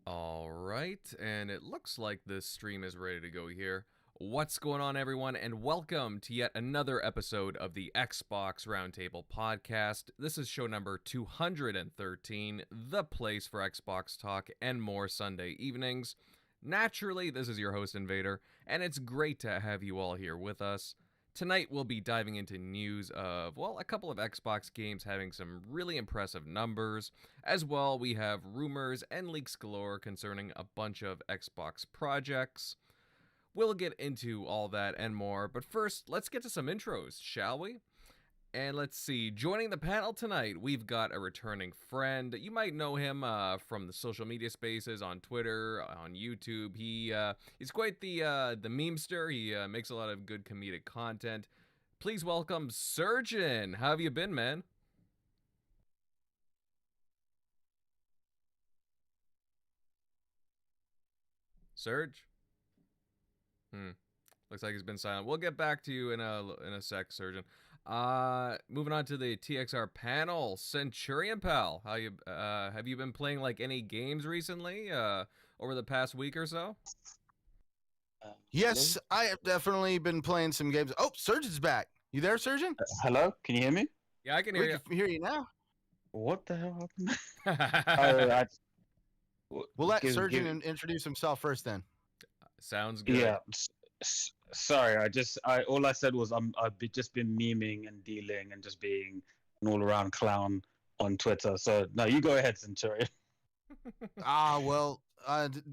All right, and it looks like this stream is ready to go here. What's going on, everyone, and welcome to yet another episode of the Xbox Roundtable Podcast. This is show number 213, the place for Xbox talk and more Sunday evenings. Naturally, this is your host, Invader, and it's great to have you all here with us. Tonight, we'll be diving into news of, well, a couple of Xbox games having some really impressive numbers. As well, we have rumors and leaks galore concerning a bunch of Xbox projects. We'll get into all that and more, but first, let's get to some intros, shall we? And let's see, joining the panel tonight, we've got a returning friend. You might know him from the social media spaces, on Twitter, on YouTube. He's quite the memester. He makes a lot of good comedic content. Please welcome Surgeon. How have you been, man? Surge? Looks like he's been silent. We'll get back to you in a sec, Surgeon. Moving on to the TXR panel, Centurion Pal. How you have you been playing like any games recently? Over the past week or so? Yes, I have definitely been playing some games. Oh, Surgeon's back. You there, Surgeon? Hello, can you hear me? Yeah, I can hear We can hear you now. What the hell happened? We'll let Surgeon introduce himself first, then. Sounds good. Yeah. Sorry, I all I said was I've just been memeing and dealing and just being an all-around clown on Twitter. So no, you go ahead, Centurion.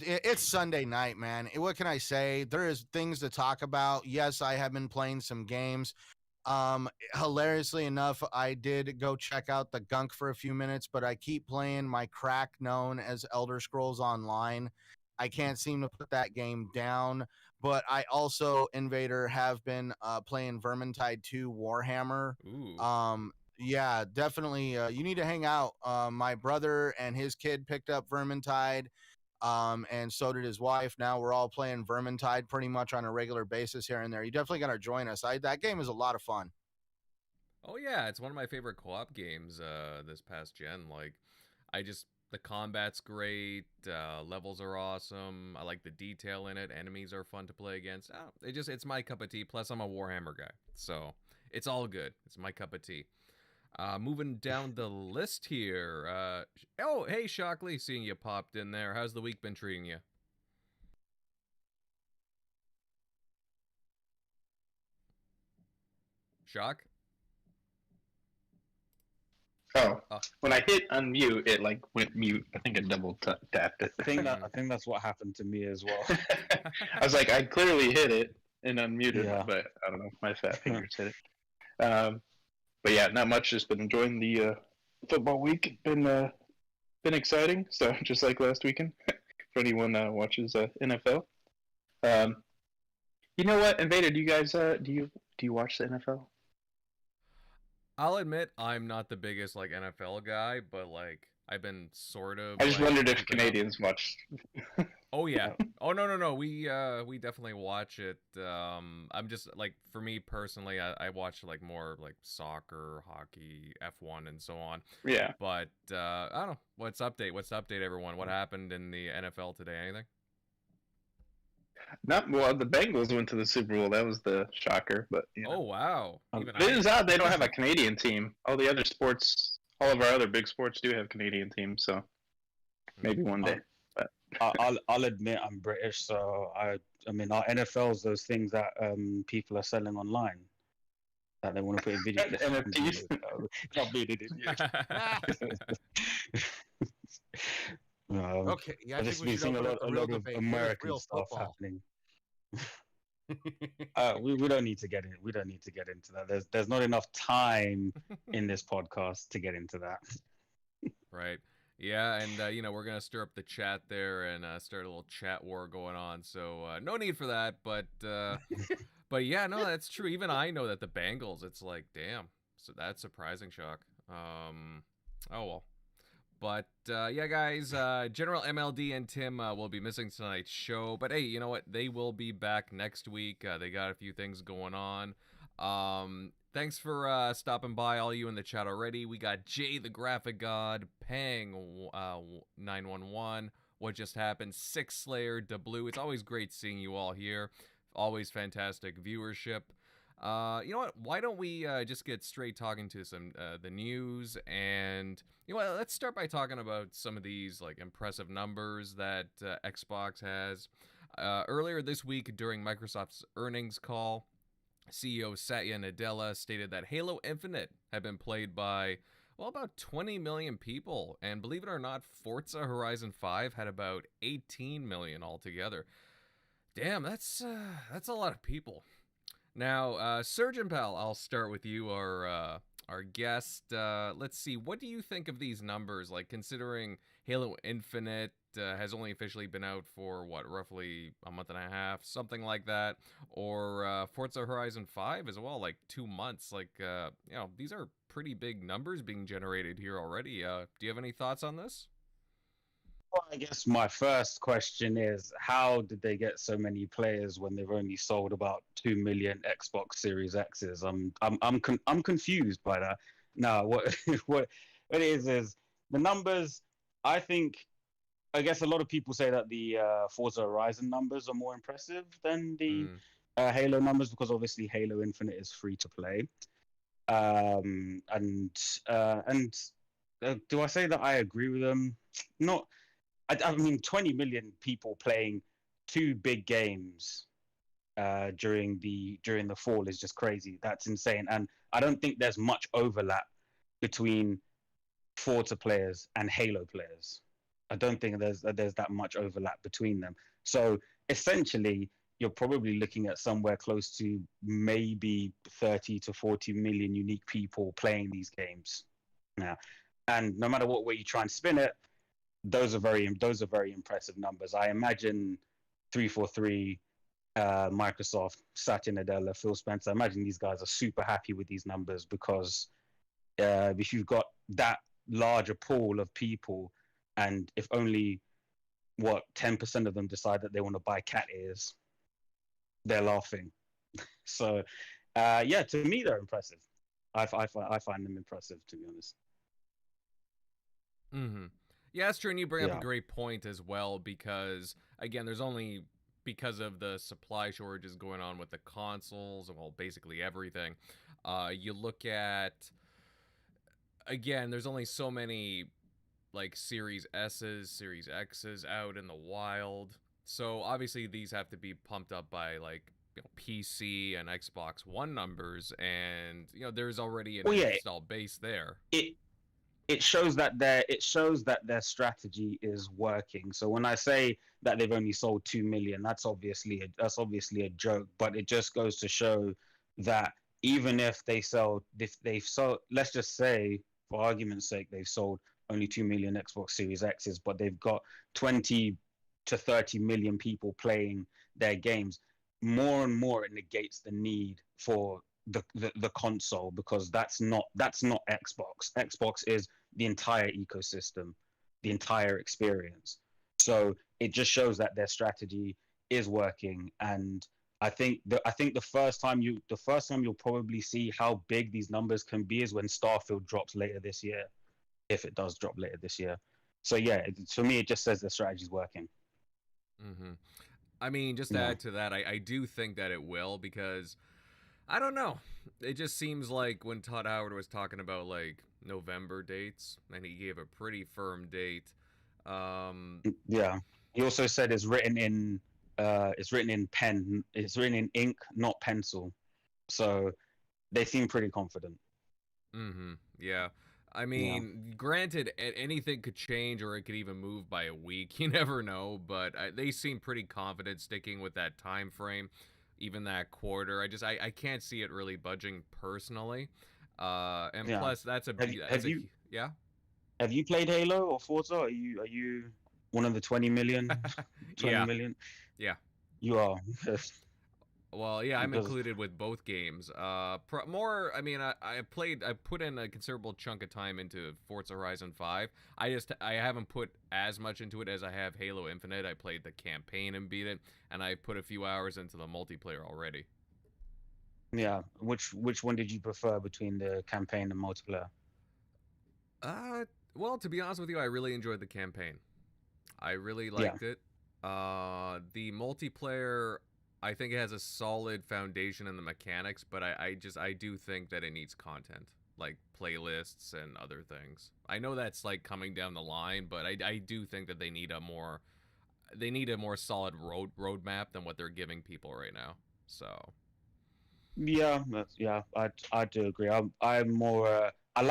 It's Sunday night, man. What can I say? There is things to talk about. Yes, I have been playing some games. Hilariously enough, I did go check out the gunk for a few minutes, but I keep playing my crack known as Elder Scrolls Online. I can't seem to put that game down, but I also, Invader, have been playing Vermintide 2 Warhammer. Ooh. Yeah, definitely. You need to hang out. My brother and his kid picked up Vermintide, and so did his wife. Now we're all playing Vermintide pretty much on a regular basis here and there. You definitely got to join us. That game is a lot of fun. Oh yeah, it's one of my favorite co-op games this past gen. Like, the combat's great, levels are awesome. I like the detail in it. Enemies are fun to play against. It's my cup of tea. Plus, I'm a Warhammer guy, so it's all good. It's my cup of tea. Moving down the list here. Oh, hey, Shockley, seeing you popped in there. How's the week been treating you? Shock? Oh, when I hit unmute, it like went mute. I think it double tapped it. I think that's what happened to me as well. I was like, I clearly hit it and unmuted, but I don't know, my fat fingers hit it. But yeah, not much. Just been enjoying the football week. Been exciting. So just like last weekend, for anyone watches NFL. You know what, Invader? Do you guys do you watch the NFL? I'll admit I'm not the biggest like NFL guy, but like I've been sort of. I just wondered if Canadians watch. Oh yeah. Oh no. We definitely watch it. I'm just like, for me personally, I watch like more like soccer, hockey, F1, and so on. Yeah. But I don't know. What's update, everyone? What happened in the NFL today? Anything? Not well. The Bengals went to the Super Bowl. That was the shocker. But you know. Oh wow! It is odd they don't have a Canadian team. All the other sports, all of our other big sports, do have Canadian teams. So maybe one day. But I'll admit I'm British, so I mean our NFL's those things that people are selling online that they want to put in video. NFTs. Not being an idiot. Okay, yeah, I I've just been seeing a lot of American stuff happening. We don't need to get in. We don't need to get into that. There's not enough time in this podcast to get into that. Right. Yeah, and we're gonna stir up the chat there and start a little chat war going on. So no need for that. But but yeah, no, that's true. Even I know that the Bengals. It's like, damn. So that's surprising shock. Oh well. But yeah, guys, General MLD and Tim will be missing tonight's show. But hey, you know what? They will be back next week. They got a few things going on. Thanks for stopping by, all you in the chat already. We got Jay the Graphic God, Pang 911, what just happened. Six Slayer, DeBlue. It's always great seeing you all here. Always fantastic viewership. You know what? Why don't we just get straight talking to some the news, and you know what? Let's start by talking about some of these like impressive numbers that Xbox has. Earlier this week, during Microsoft's earnings call, CEO Satya Nadella stated that Halo Infinite had been played by, well, about 20 million people, and believe it or not, Forza Horizon 5 had about 18 million altogether. Damn, that's a lot of people. Now, Surgeon Pal, I'll start with you, our guest. Let's see, what do you think of these numbers? Like, considering Halo Infinite has only officially been out for what, roughly a month and a half, something like that, or Forza Horizon 5 as well, like 2 months. Like, you know, these are pretty big numbers being generated here already. Do you have any thoughts on this? Well, I guess my first question is, how did they get so many players when they've only sold about 2 million Xbox Series X's? I'm confused by that. No, what what it is the numbers. I think, I guess a lot of people say that the Forza Horizon numbers are more impressive than the Halo numbers, because obviously Halo Infinite is free to play. And do I say that I agree with them? Not. I mean, 20 million people playing two big games during the fall is just crazy. That's insane, and I don't think there's much overlap between Forza players and Halo players. I don't think there's that much overlap between them. So essentially, you're probably looking at somewhere close to maybe 30 to 40 million unique people playing these games now. And no matter what way you try and spin it, those are very impressive numbers. I imagine 343, Microsoft, Satya Nadella, Phil Spencer. I imagine these guys are super happy with these numbers, because if you've got that larger pool of people, and if only 10% of them decide that they want to buy cat ears, they're laughing. So yeah, to me they're impressive. I find them impressive, to be honest. Mm-hmm. Yeah, that's true, and you bring up a great point as well, because again, there's only, because of the supply shortages going on with the consoles and, well, basically everything. You look at, again, there's only so many like Series S's, Series X's out in the wild. So obviously these have to be pumped up by like, you know, PC and Xbox One numbers, and you know there's already an installed base there. It shows that their strategy is working. So when I say that they've only sold 2 million, that's obviously a joke, but it just goes to show that even if they've sold, let's just say for argument's sake, they've sold only 2 million Xbox Series X's, but they've got 20 to 30 million people playing their games. More and more, it negates the need for the console, because that's not Xbox. Xbox is the entire ecosystem, the entire experience. So it just shows that their strategy is working. And I think the first time you'll probably see how big these numbers can be is when Starfield drops later this year, if it does drop later this year. So yeah, for me, it just says the strategy's working. Mm-hmm. I mean, just to add to that, I do think that it will, because I don't know. It just seems like when Todd Howard was talking about like November dates, and he gave a pretty firm date. Yeah. He also said it's written in pen. It's written in ink, not pencil. So they seem pretty confident. Mm-hmm. Yeah. I mean, granted, anything could change, or it could even move by a week. You never know, but they seem pretty confident sticking with that time frame, even that quarter. I can't see it really budging personally. And plus, that's a big. Yeah. Have you played Halo or Forza? Are you one of the 20 million? 20 million? Yeah. You are. Well, yeah, I'm included with both games. More, I mean, I put in a considerable chunk of time into Forza Horizon 5. I haven't put as much into it as I have Halo Infinite. I played the campaign and beat it, and I put a few hours into the multiplayer already. Yeah, which one did you prefer between the campaign and multiplayer? Well, to be honest with you, I really enjoyed the campaign. I really Yeah. liked it. The multiplayer, I think it has a solid foundation in the mechanics, but I do think that it needs content, like playlists and other things. I know that's like coming down the line, but I do think that they need a more solid roadmap than what they're giving people right now. So Yeah, I do agree. I'm more I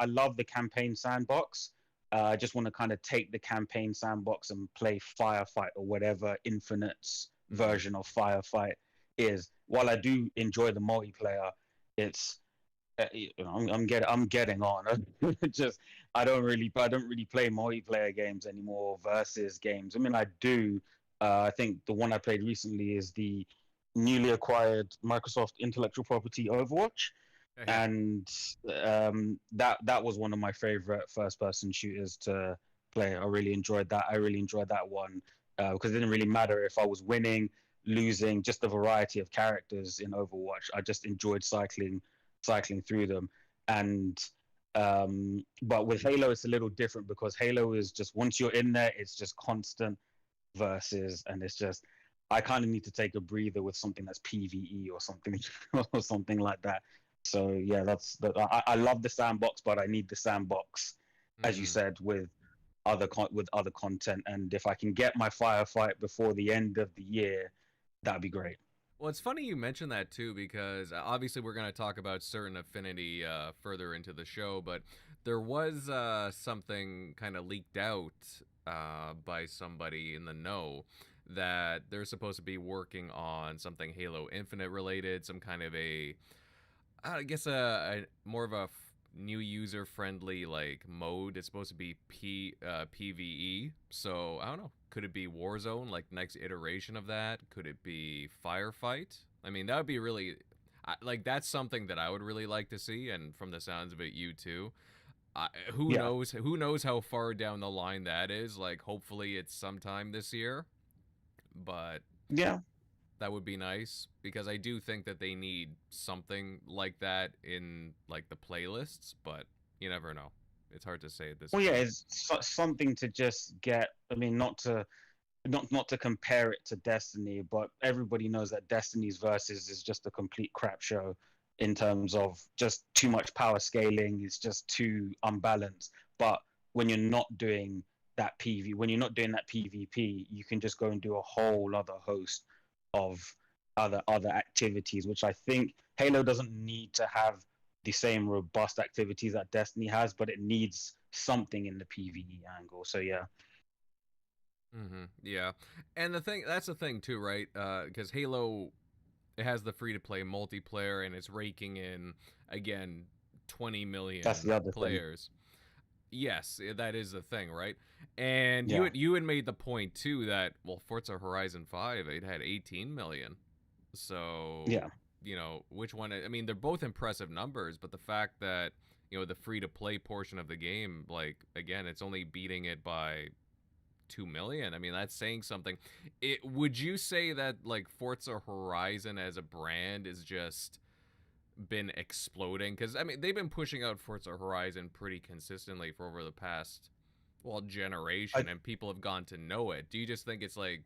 love the campaign sandbox. I just want to kind of take the campaign sandbox and play Firefight or whatever Infinite's version of Firefight is. While I do enjoy the multiplayer, it's I'm getting on. Just I don't really play multiplayer games anymore versus games. I mean, I do. I think the one I played recently is the newly acquired Microsoft intellectual property Overwatch, yeah. and that was one of my favorite first person shooters to play. I really enjoyed that. I really enjoyed that one because it didn't really matter if I was winning, losing, just the variety of characters in Overwatch. I just enjoyed cycling through them. And but with Halo, it's a little different because Halo is just once you're in there, it's just constant versus, and it's just I kind of need to take a breather with something that's PVE or something or something like that. So yeah, I love the sandbox, but I need the sandbox, as you said, with other content. And if I can get my Firefight before the end of the year, that'd be great. Well, it's funny you mentioned that too, because obviously we're going to talk about Certain Affinity further into the show, but there was something kind of leaked out by somebody in the know that they're supposed to be working on something Halo Infinite related, some kind of I guess a more of a new user friendly like mode. It's supposed to be PVE. So I don't know. Could it be Warzone, like next iteration of that? Could it be Firefight? I mean, that would be really like that's something that I would really like to see. And from the sounds of it, you too. Who Yeah. knows? Who knows how far down the line that is? Like, hopefully, it's sometime this year. But Yeah. that would be nice because I do think that they need something like that in like the playlists, but you never know. It's hard to say at this Well, yeah, point. it's something to just get. I mean, not to compare it to Destiny, but everybody knows that Destiny's Versus is just a complete crap show in terms of just too much power scaling. It's just too unbalanced. But when you're not doing when you're not doing that PvP, you can just go and do a whole other host of other activities, which I think Halo doesn't need to have the same robust activities that Destiny has, but it needs something in the PvE angle. So yeah. Yeah, and that's the thing too, right? Because Halo, it has the free to play multiplayer, and it's raking in again 20 That's million the other thing. players. Yes, that is the thing, right? And Yeah. you had made the point too that well, Forza Horizon 5 it had 18 million. So, Yeah. you know, which one I mean, they're both impressive numbers, but the fact that, you know, the free to play portion of the game like again, it's only beating it by 2 million. I mean, that's saying something. Would you say that like Forza Horizon as a brand is just been exploding? Because I mean they've been pushing out Forza Horizon pretty consistently for over the past well I, generation, and people have gone to know it. Do you just think it's like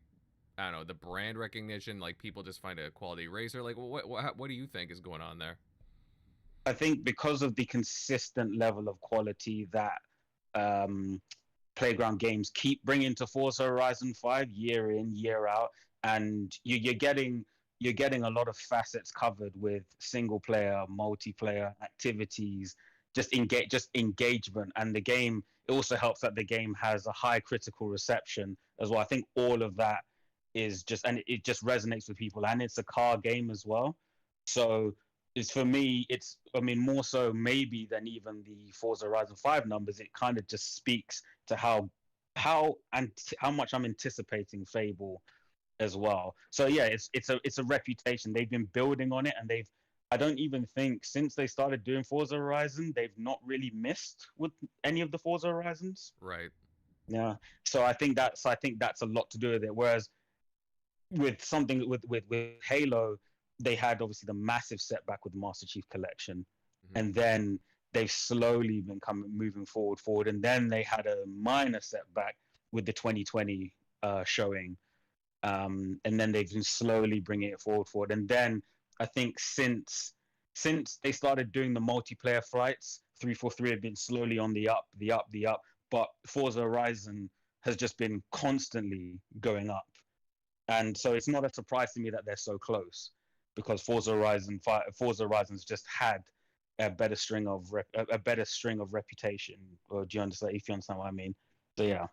I don't know the brand recognition, like people just find a quality racer? Like what do you think is going on there? I think because of the consistent level of quality that um, Playground Games keep bringing to Forza Horizon 5 year in year out, and you're getting a lot of facets covered with single player, multiplayer activities, just engagement, and the game. It also helps that the game has a high critical reception as well. I think all of that is just and it just resonates with people, and it's a car game as well. So it's for me, it's I mean more so maybe than even the Forza Horizon 5 numbers. It kind of just speaks to how much I'm anticipating Fable as well. So yeah, it's a reputation they've been building on it, and they've I don't even think since they started doing Forza Horizon they've not really missed with any of the Forza Horizons. Right. Yeah, so I think that's a lot to do with it. Whereas with something with Halo, they had obviously the massive setback with the Master Chief Collection, and then they've slowly been moving forward, and then they had a minor setback with the 2020 showing, and then they've been slowly bringing it forward. And then I think since they started doing the multiplayer flights, 343 have been slowly on the up, but Forza Horizon has just been constantly going up. And so it's not a surprise to me that they're so close, because Forza Horizon's just had a better string of reputation. Or do you understand? If you understand what I mean? So yeah.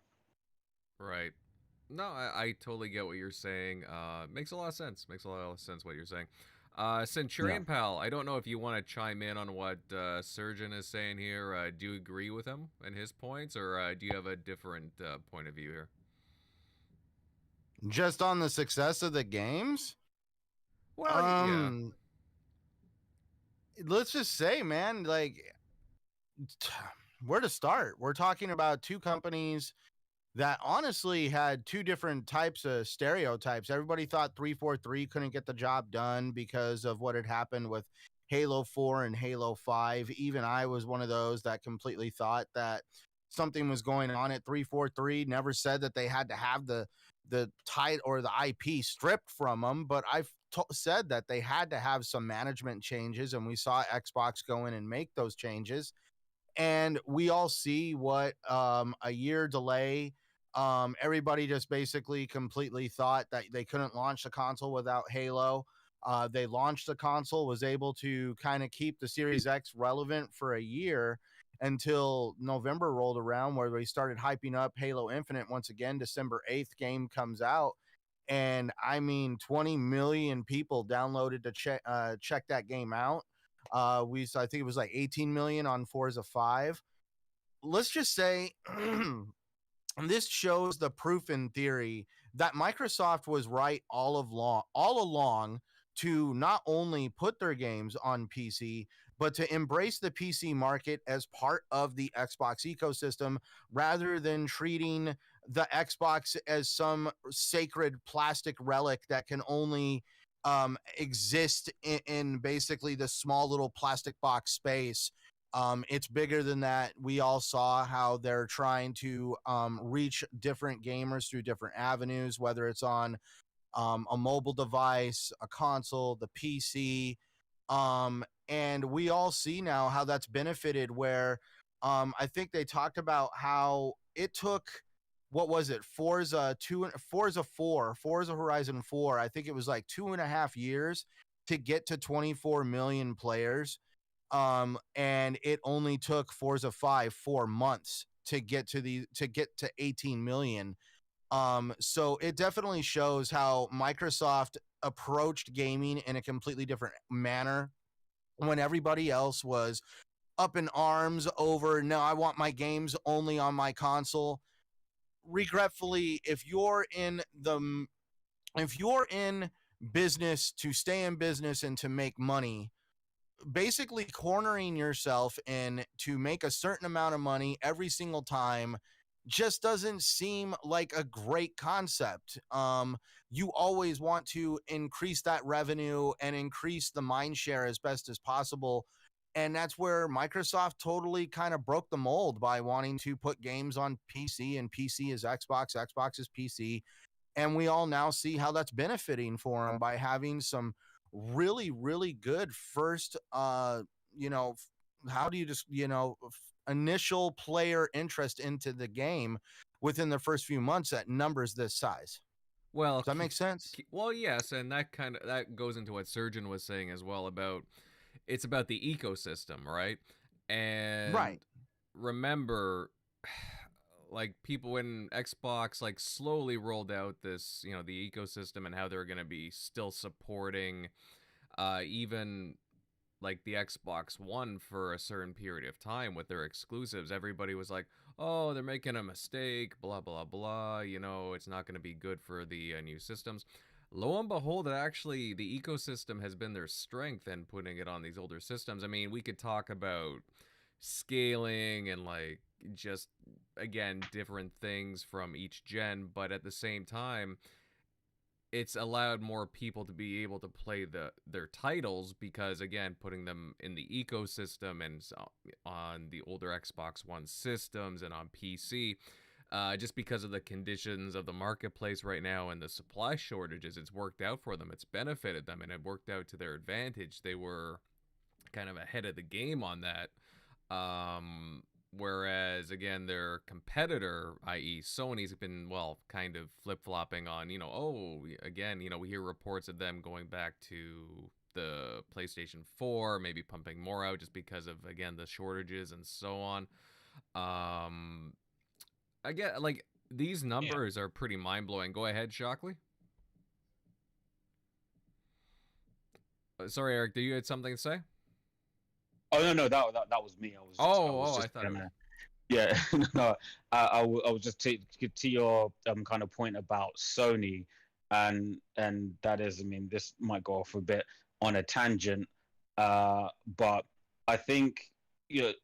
Right. No, I totally get what you're saying. Makes a lot of sense. Makes a lot of sense what you're saying. Centurion Pal, I don't know if you want to chime in on what Surgeon is saying here. Do you agree with him and his points, or do you have a different point of view here? Just on the success of the games? Well, yeah. Let's just say, man, like, where to start? We're talking about two companies that honestly had two different types of stereotypes. Everybody thought 343 couldn't get the job done because of what had happened with Halo 4 and Halo 5. Even I was one of those that completely thought that something was going on at 343. Never said that they had to have the title or the IP stripped from them, but I've said that they had to have some management changes, and we saw Xbox go in and make those changes. And we all see what a year delay. Everybody just basically completely thought that they couldn't launch the console without Halo. They launched the console, was able to kind of keep the Series X relevant for a year until November rolled around, where they started hyping up Halo Infinite once again. December 8th game comes out. And I mean, 20 million people downloaded to check that game out. I think it was like 18 million on Forza 5. Let's just say this shows the proof in theory that Microsoft was right all along to not only put their games on PC, but to embrace the PC market as part of the Xbox ecosystem, rather than treating the Xbox as some sacred plastic relic that can only exist in basically the small little plastic box space. It's bigger than that. We all saw how they're trying to reach different gamers through different avenues, whether it's on a mobile device, a console, the PC. And we all see now how that's benefited, where I think they talked about how it took, what was it, Forza 4, Forza Horizon 4, I think it was like 2.5 years to get to 24 million players. And it only took Forza 5 4 months to get to 18 million. So it definitely shows how Microsoft approached gaming in a completely different manner, when everybody else was up in arms over, no, I want my games only on my console. Regretfully, if you're in business to stay in business and to make money, basically cornering yourself in to make a certain amount of money every single time just doesn't seem like a great concept. You always want to increase that revenue and increase the mind share as best as possible. And that's where Microsoft totally kind of broke the mold by wanting to put games on PC, and PC is Xbox, Xbox is PC. And we all now see how that's benefiting for them by having some really, really good first, how do you just, initial player interest into the game within the first few months at numbers this size. Well, Does that make sense? Well, yes, and that goes into what Surgeon was saying as well about it's about the ecosystem, right? And Right. remember, like, people when Xbox like slowly rolled out this, the ecosystem and how they're going to be still supporting even like the Xbox One for a certain period of time with their exclusives. Everybody was like, "Oh, they're making a mistake, blah blah blah, it's not going to be good for the new systems." Lo and behold, actually the ecosystem has been their strength in putting it on these older systems. I mean, we could talk about scaling and like just again different things from each gen, but at the same time it's allowed more people to be able to play their titles, because again, putting them in the ecosystem and on the older Xbox One systems and on PC, just because of the conditions of the marketplace right now and the supply shortages, it's worked out for them. It's benefited them, and it worked out to their advantage. They were kind of ahead of the game on that. Whereas again, their competitor, i.e. Sony's been, well, kind of flip-flopping on, again, we hear reports of them going back to the PlayStation 4, maybe pumping more out just because of, again, the shortages and so on. I get, like, these numbers are pretty mind-blowing. Go ahead, Shockley. Sorry, Eric, do you had something to say? Oh no, that was me. I thought it was. Yeah, no, I was just to your kind of point about Sony, and that is, I mean, this might go off a bit on a tangent, but I think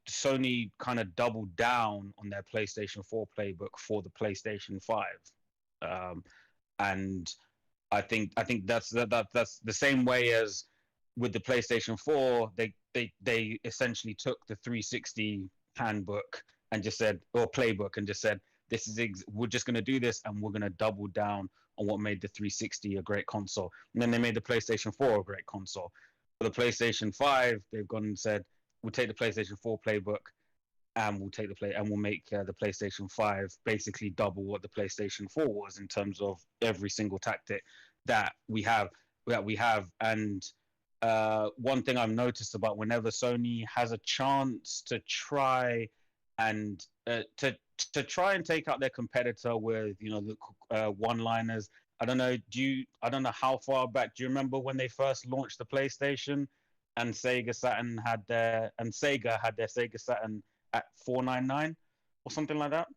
Sony kind of doubled down on their PlayStation 4 playbook for the PlayStation 5, and I think that's the same way as with the PlayStation 4. They essentially took the 360 handbook and just said, or playbook, and just said, this is we're just going to do this, and we're going to double down on what made the 360 a great console. And then they made the PlayStation 4 a great console. For the PlayStation 5, they've gone and said, we'll take the PlayStation 4 playbook, and we'll make the PlayStation 5 basically double what the PlayStation 4 was in terms of every single tactic that we have. And one thing I've noticed about whenever Sony has a chance to try and try and take out their competitor with the one-liners. I don't know how far back. Do you remember when they first launched the PlayStation and Sega had their Sega Saturn at $499 or something like that?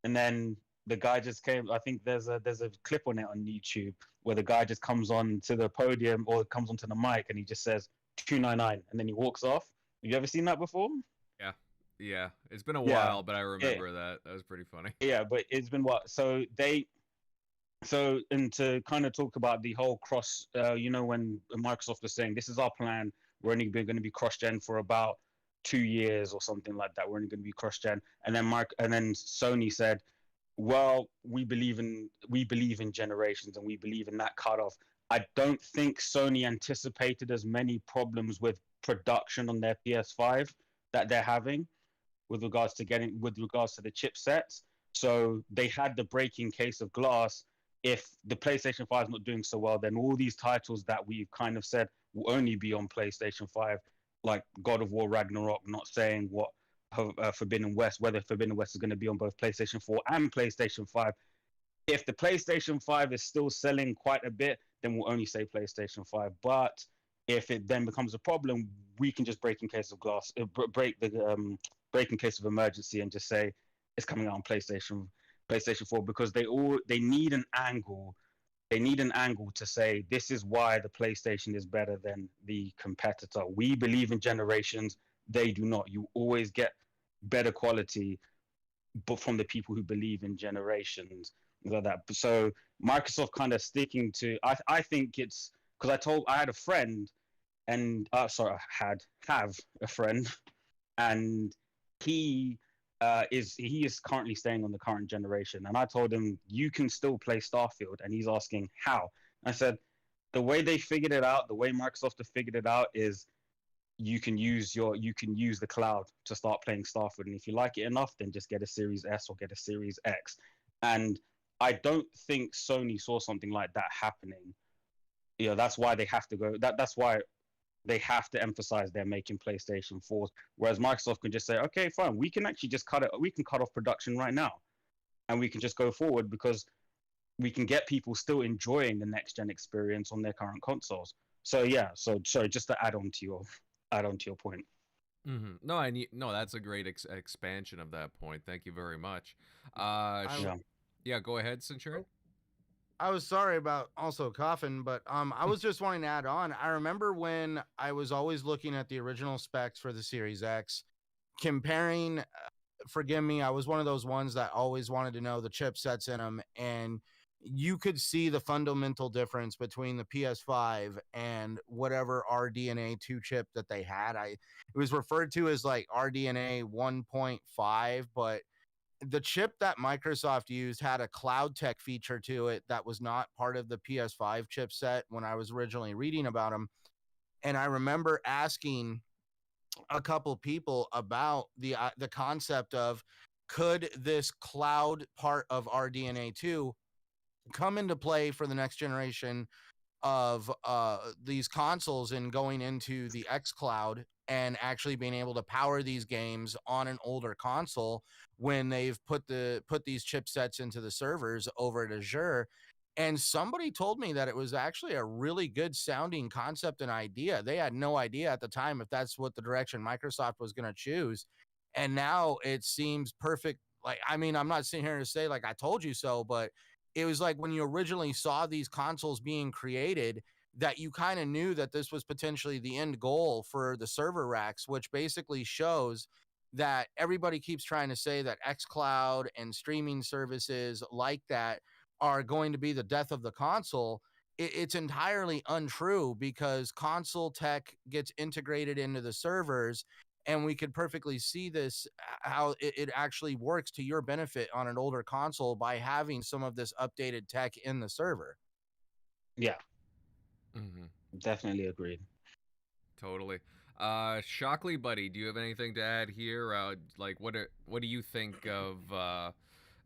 And then the guy just came. I think there's a clip on it on YouTube where the guy just comes on to the podium or comes onto the mic and he just says $299 and then he walks off. Have you ever seen that before? Yeah. It's been a while, but I remember that. That was pretty funny. Yeah, but it's been what? And to kind of talk about the whole cross, when Microsoft was saying, this is our plan, we're only going to be cross-gen for about 2 years or something like that. We're only going to be cross-gen. And then Sony said, well, we believe in generations and we believe in that cutoff. I don't think Sony anticipated as many problems with production on their PS5 that they're having with regards to the chipsets. So they had the breaking case of glass. If the PlayStation 5 is not doing so well, then all these titles that we've kind of said will only be on PlayStation 5, like God of War Ragnarok, not saying what Forbidden West, whether Forbidden West is going to be on both PlayStation 4 and PlayStation 5. If the PlayStation 5 is still selling quite a bit, then we'll only say PlayStation 5. But if it then becomes a problem, we can just break in case of glass, break in case of emergency, and just say it's coming out on PlayStation 4, because they need an angle. They need an angle to say this is why the PlayStation is better than the competitor. We believe in generations. They do not. You always get better quality, but from the people who believe in generations, like that. So Microsoft kind of sticking to. I think it's because I had a friend, and have a friend, and he is currently staying on the current generation. And I told him, you can still play Starfield, and he's asking how. I said, the way they figured it out, the way Microsoft have figured it out is you can use the cloud to start playing Starfield, and if you like it enough, then just get a Series S or get a Series X. And I don't think Sony saw something like that happening. That's why they have to go. That's why they have to emphasize they're making PlayStation 4s, whereas Microsoft can just say, okay, fine, we can actually just cut off production right now, and we can just go forward because we can get people still enjoying the next gen experience on their current consoles. So sorry, just to add on to your point. Mm-hmm. No, that's a great expansion of that point. Thank you very much. Yeah, go ahead, Centurion. I was sorry about also coughing, but I was just wanting to add on. I remember when I was always looking at the original specs for the Series X, comparing, forgive me, I was one of those ones that always wanted to know the chipsets in them, and you could see the fundamental difference between the PS5 and whatever RDNA 2 chip that they had. It was referred to as like RDNA 1.5, but the chip that Microsoft used had a cloud tech feature to it that was not part of the PS5 chipset when I was originally reading about them. And I remember asking a couple people about the concept of, could this cloud part of RDNA 2 come into play for the next generation of these consoles and going into the xCloud and actually being able to power these games on an older console when they've put these chipsets into the servers over at Azure. And somebody told me that it was actually a really good sounding concept and idea. They had no idea at the time if that's what the direction Microsoft was going to choose. And now it seems perfect. Like, I mean, I'm not sitting here to say like I told you so, but it was like when you originally saw these consoles being created that you kind of knew that this was potentially the end goal for the server racks, which basically shows that everybody keeps trying to say that xCloud and streaming services like that are going to be the death of the console. It's entirely untrue, because console tech gets integrated into the servers, and we could perfectly see this, how it actually works to your benefit on an older console by having some of this updated tech in the server. Yeah, Mm-hmm. definitely agreed. Totally. Shockley, buddy, do you have anything to add here? Like, what do you think of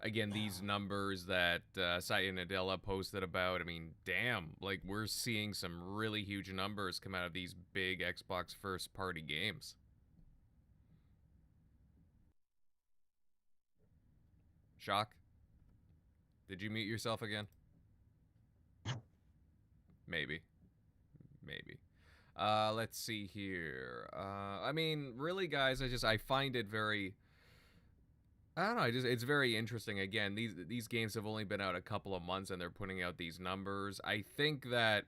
again these numbers that Satya Nadella posted about? I mean, damn, like we're seeing some really huge numbers come out of these big Xbox first party games. Shock, did you mute yourself again? Maybe. Let's see here. I mean, really, guys, I find it very. I don't know. It's very interesting. Again, these games have only been out a couple of months, and they're putting out these numbers. I think that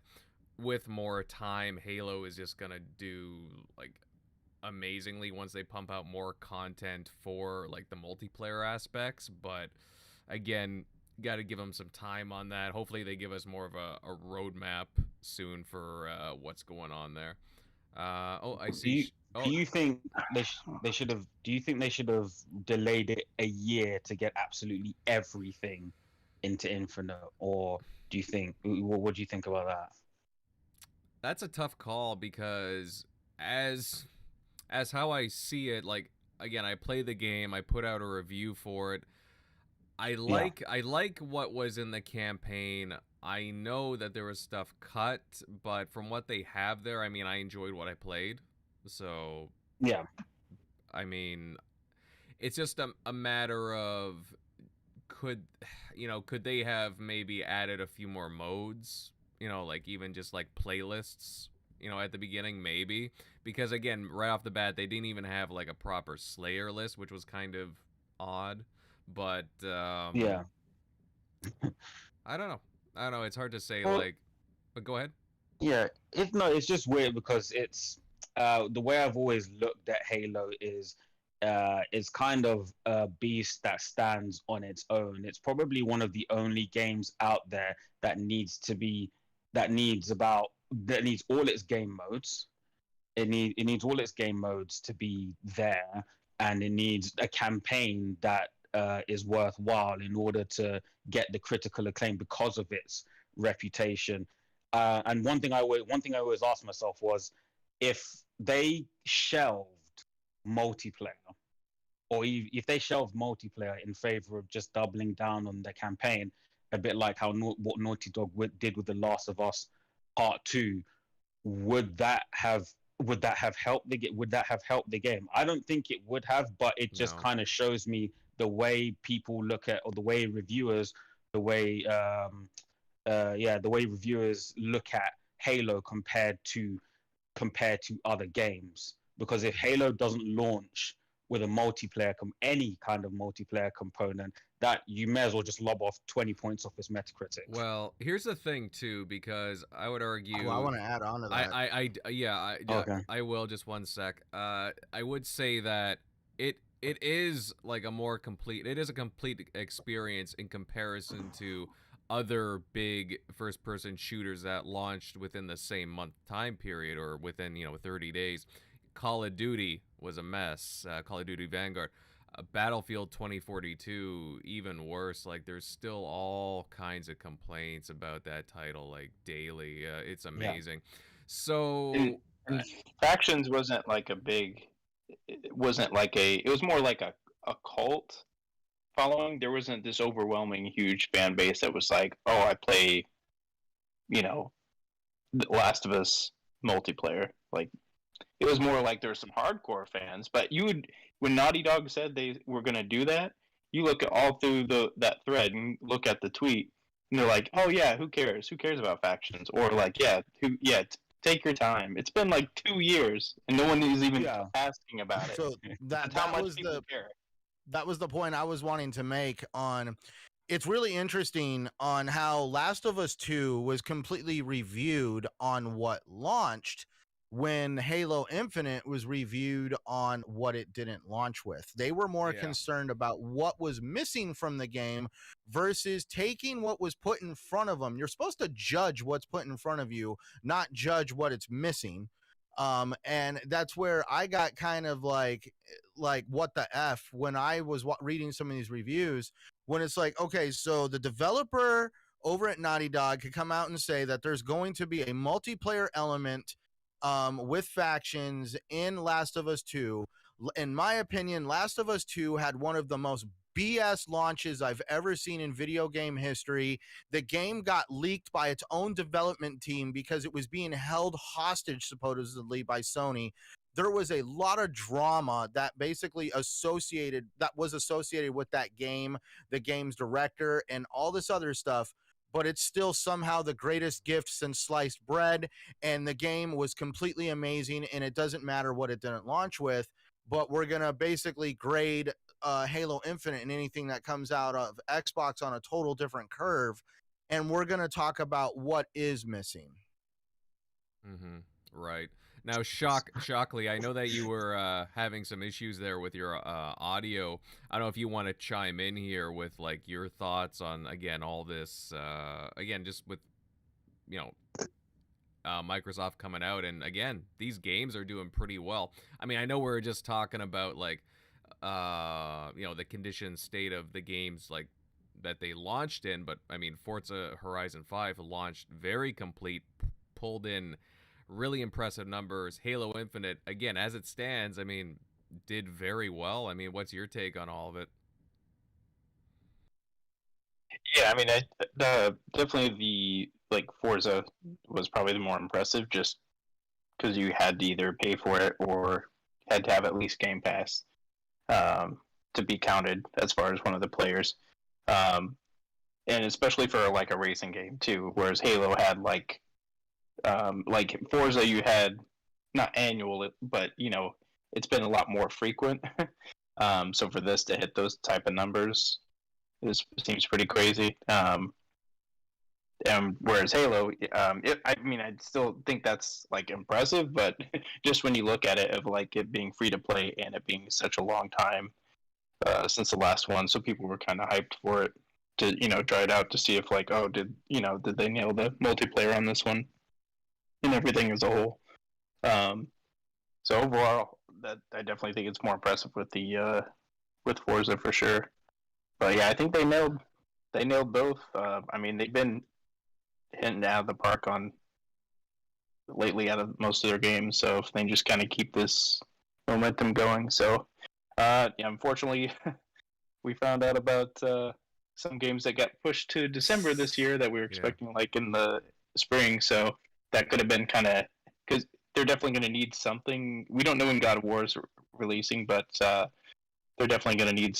with more time, Halo is just gonna do like amazingly once they pump out more content for like the multiplayer aspects. But again, got to give them some time on that. Hopefully, they give us more of a roadmap soon for what's going on there. I see. Do you think they should have? Do you think they should have delayed it a year to get absolutely everything into Infinite, or do you think? What do you think about that? That's a tough call, because as how I see it, like again, I play the game, I put out a review for it. I like what was in the campaign. I know that there was stuff cut, but from what they have there, I mean, I enjoyed what I played. So, yeah, I mean, it's just a matter of could they have maybe added a few more modes, like even just like playlists, at the beginning, maybe, because again, right off the bat, they didn't even have like a proper Slayer list, which was kind of odd. But yeah, I don't know. It's hard to say. well, But go ahead. yeah. It's just weird because it's the way I've always looked at Halo is it's kind of a beast that stands on its own. It's probably one of the only games out there that needs all its game modes. It needs all its game modes to be there, and it needs a campaign that is worthwhile in order to get the critical acclaim because of its reputation. And one thing I always asked myself was, if they shelved multiplayer, or if they shelved multiplayer in favor of just doubling down on the campaign, a bit like what Naughty Dog did with The Last of Us Part 2, would that have helped the game? I don't think it would have, but it just kind of shows me the way people look at, or the way reviewers look at Halo compared to other games. Because if Halo doesn't launch with any kind of multiplayer component, that you may as well just lob off 20 points off its Metacritic. Well, here's the thing too, because I would argue. Well, I want to add on to that. I will, just one sec. I would say that it is like a more complete. It is a complete experience in comparison to other big first-person shooters that launched within the same month time period, or within 30 days. Call of Duty was a mess. Call of Duty Vanguard. Battlefield 2042, even worse. Like, there's still all kinds of complaints about that title, like, daily. It's amazing. So, and Factions wasn't like a big. It wasn't like a. It was more like a cult following. There wasn't this overwhelming huge fan base that was like, oh, I play, you know, The Last of Us multiplayer. Like, it was more like there were some hardcore fans. But you would, when Naughty Dog said they were going to do that, you look at all through that thread and look at the tweet, and they're like, oh yeah, who cares? Who cares about Factions? Or like, take your time. It's been like 2 years, and no one is even asking about it. So that was the care. That was the point I was wanting to make on. It's really interesting on how Last of Us 2 was completely reviewed on what launched when Halo Infinite was reviewed on what it didn't launch with. They were more concerned about what was missing from the game versus taking what was put in front of them. You're supposed to judge what's put in front of you, not judge what it's missing. And that's where I got kind of like what the F when I was reading some of these reviews, when it's like, okay, so the developer over at Naughty Dog could come out and say that there's going to be a multiplayer element with factions in Last of Us 2. In my opinion, Last of Us 2 had one of the most BS launches I've ever seen in video game history. The game got leaked by its own development team because it was being held hostage supposedly by Sony. There was a lot of drama that basically was associated with that game, the game's director, and all this other stuff. But it's still somehow the greatest gift since sliced bread, and the game was completely amazing, and it doesn't matter what it didn't launch with. But we're going to basically grade Halo Infinite and anything that comes out of Xbox on a total different curve, and we're going to talk about what is missing. Mm-hmm. Right. Now, Shockley, I know that you were having some issues there with your audio. I don't know if you want to chime in here with like your thoughts on, again, all this, again, just with, Microsoft coming out. And again, these games are doing pretty well. I mean, I know we're just talking about like, the condition state of the games like that they launched in. But I mean, Forza Horizon 5 launched very complete, pulled in really impressive numbers. Halo Infinite, again, as it stands, I mean, did very well. I mean, what's your take on all of it? Yeah, I mean, definitely Forza was probably the more impressive, just because you had to either pay for it or had to have at least Game Pass to be counted as far as one of the players, and especially for like a racing game too. Whereas Halo had like Forza, you had not annual, but it's been a lot more frequent. So for this to hit those type of numbers, this seems pretty crazy. And whereas Halo, I still think that's like impressive, but just when you look at it of like it being free to play and it being such a long time since the last one, so people were kind of hyped for it to try it out to see if like, oh, did they nail the multiplayer on this one and everything as a whole. So overall, that I definitely think it's more impressive with the with Forza for sure. But yeah, I think they nailed both. I mean, they've been hitting out of the park on lately out of most of their games. So if they just kind of keep this momentum going, so unfortunately, we found out about some games that got pushed to December this year that we were expecting like in the spring. So that could have been kind of, because they're definitely going to need something. We don't know when God of War is releasing, but they're definitely going to need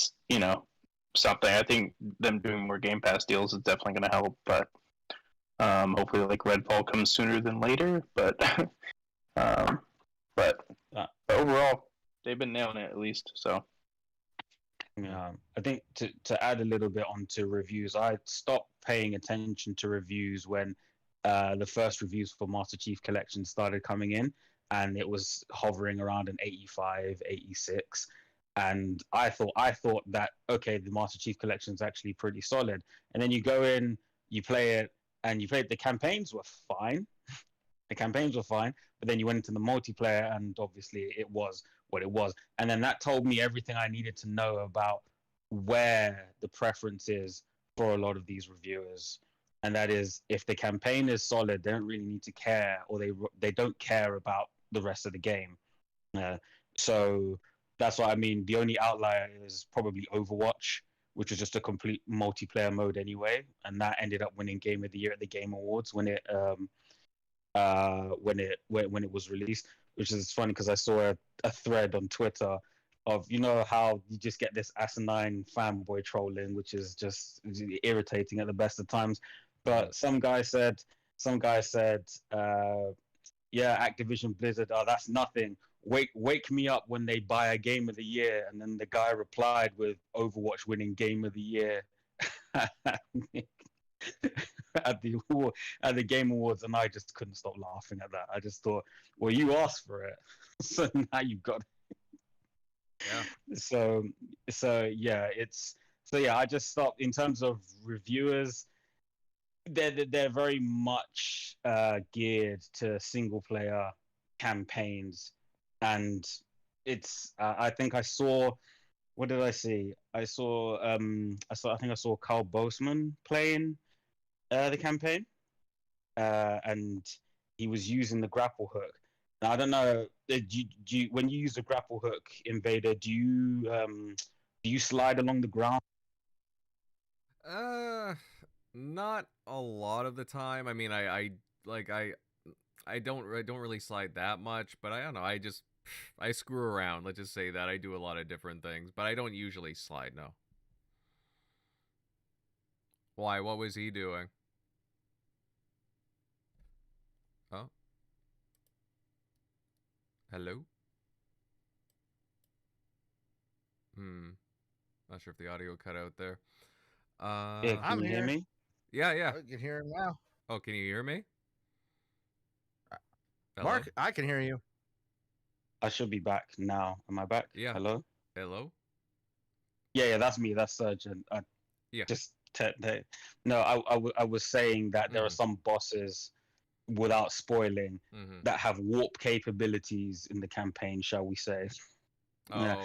something. I think them doing more Game Pass deals is definitely going to help, but hopefully like Redfall comes sooner than later. But overall, they've been nailing it at least. So I think to add a little bit onto reviews, I stopped paying attention to reviews when the first reviews for Master Chief Collection started coming in, and it was hovering around an 85, 86. And I thought that, okay, the Master Chief Collection is actually pretty solid. And then you go in, you play it, and the campaigns were fine. The campaigns were fine, but then you went into the multiplayer, and obviously it was what it was. And then that told me everything I needed to know about where the preference is for a lot of these reviewers. And that is, if the campaign is solid, they don't really need to care, or they don't care about the rest of the game. So that's what I mean. The only outlier is probably Overwatch, which was just a complete multiplayer mode anyway, and that ended up winning Game of the Year at the Game Awards when it was released. Which is funny because I saw a thread on Twitter of, you know, how you just get this asinine fanboy trolling, which is just irritating at the best of times. But some guy said, yeah, Activision Blizzard, oh, that's nothing. Wake me up when they buy a Game of the Year. And then the guy replied with Overwatch winning Game of the Year at the Game Awards, and I just couldn't stop laughing at that. I just thought, well, you asked for it, so now you've got it. Yeah. So I just stopped. In terms of reviewers, they're very much geared to single player campaigns, and it's I think I saw, what did I see? I think I saw Carl Boseman playing the campaign, and he was using the grapple hook. Now I don't know. When you use the grapple hook, Invader, do you slide along the ground? Not a lot of the time. I mean, I don't really slide that much, but I don't know. I screw around. Let's just say that I do a lot of different things, but I don't usually slide. No. Why? What was he doing? Oh. Hello? Not sure if the audio cut out there. Yeah, can I'm you hear me? Yeah, yeah. I can hear him now. Oh, can you hear me? Hello? Mark, I can hear you. I should be back now. Am I back? Yeah. Hello? Hello? Yeah, that's me. That's Surgeon. Yeah. I was saying that there are some bosses, without spoiling, that have warp capabilities in the campaign, shall we say. Oh,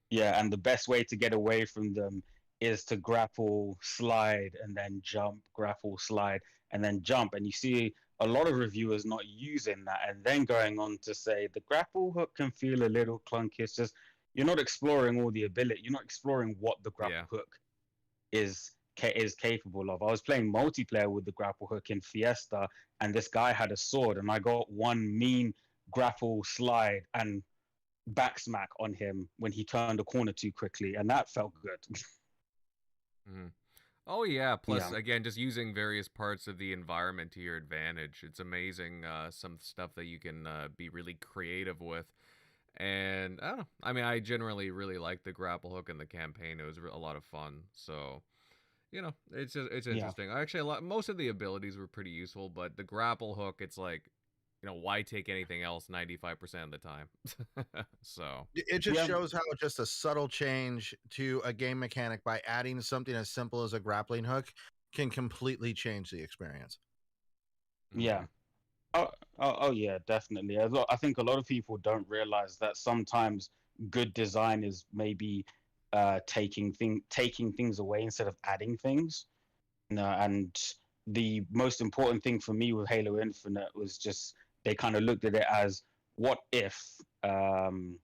yeah. And the best way to get away from them is to grapple, slide, and then jump, grapple, slide, and then jump. And you see a lot of reviewers not using that, and then going on to say the grapple hook can feel a little clunky. It's just, you're not exploring all the ability. You're not exploring what the grapple hook is capable of. I was playing multiplayer with the grapple hook in Fiesta, and this guy had a sword, and I got one mean grapple slide and back smack on him when he turned a corner too quickly, and that felt good. Oh yeah, plus again, just using various parts of the environment to your advantage. It's amazing, some stuff that you can be really creative with. And I don't know. I mean, I generally really like the grapple hook in the campaign. It was a lot of fun. So, you know, it's interesting. Actually, most of the abilities were pretty useful, but the grapple hook, it's like, you know, why take anything else 95% of the time? So it just shows how just a subtle change to a game mechanic by adding something as simple as a grappling hook can completely change the experience. Yeah. Oh yeah, definitely. I think a lot of people don't realize that sometimes good design is maybe taking things away instead of adding things. And the most important thing for me with Halo Infinite was just, they kind of looked at it as, what if the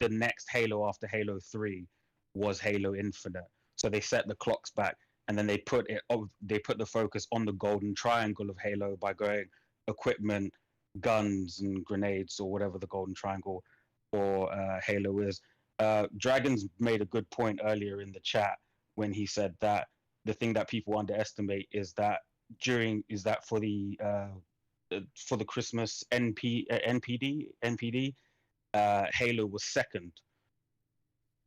next Halo after Halo 3 was Halo Infinite? So they set the clocks back, and then they put the focus on the golden triangle of Halo by going equipment, guns, and grenades, or whatever the golden triangle for Halo is. Dragons made a good point earlier in the chat when he said that the thing that people underestimate is that for the Christmas NPD, Halo was second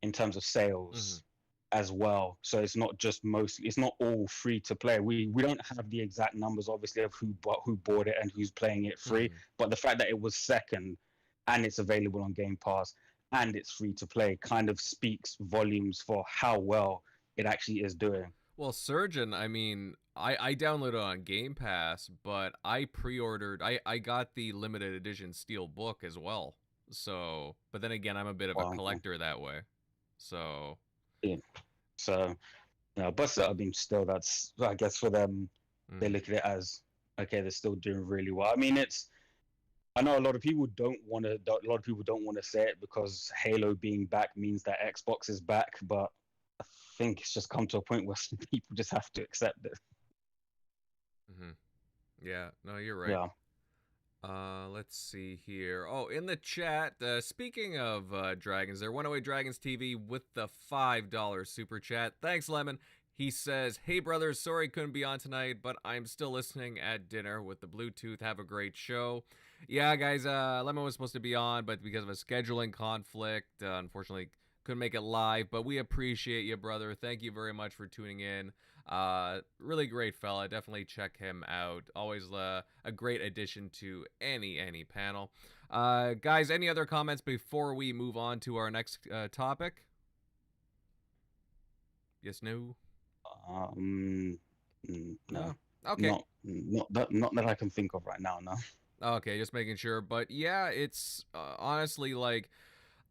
in terms of sales as well. So it's not all free to play. We don't have the exact numbers, obviously, of who bought it and who's playing it free. But the fact that it was second, and it's available on Game Pass, and it's free to play, kind of speaks volumes for how well it actually is doing. Well, Surgeon, I mean, I downloaded it on Game Pass, but I pre-ordered. I got the limited edition steel book as well. So, but then again, I'm a bit of a Well, collector that way. So, yeah. So, but I mean, still, that's, I guess, for them, they mhm. look at it as, okay, they're still doing really well. I mean, I know a lot of people don't want to. A lot of people don't want to say it because Halo being back means that Xbox is back. But I think it's just come to a point where some people just have to accept it. Mhm. Yeah, no, you're right. Yeah. Let's see here. Oh, in the chat, speaking of dragons, there 108 Dragons TV with the $5 super chat. Thanks, Lemon. He says, "Hey brothers, sorry couldn't be on tonight, but I'm still listening at dinner with the Bluetooth. Have a great show." Yeah, guys, Lemon was supposed to be on, but because of a scheduling conflict, unfortunately couldn't make it live. But we appreciate you, brother. Thank you very much for tuning in. Really great fella. Definitely check him out. Always a great addition to any panel. Guys, any other comments before we move on to our next topic? Yes, no? No, Okay. not that I can think of right now. No. Okay, just making sure. But yeah, it's honestly like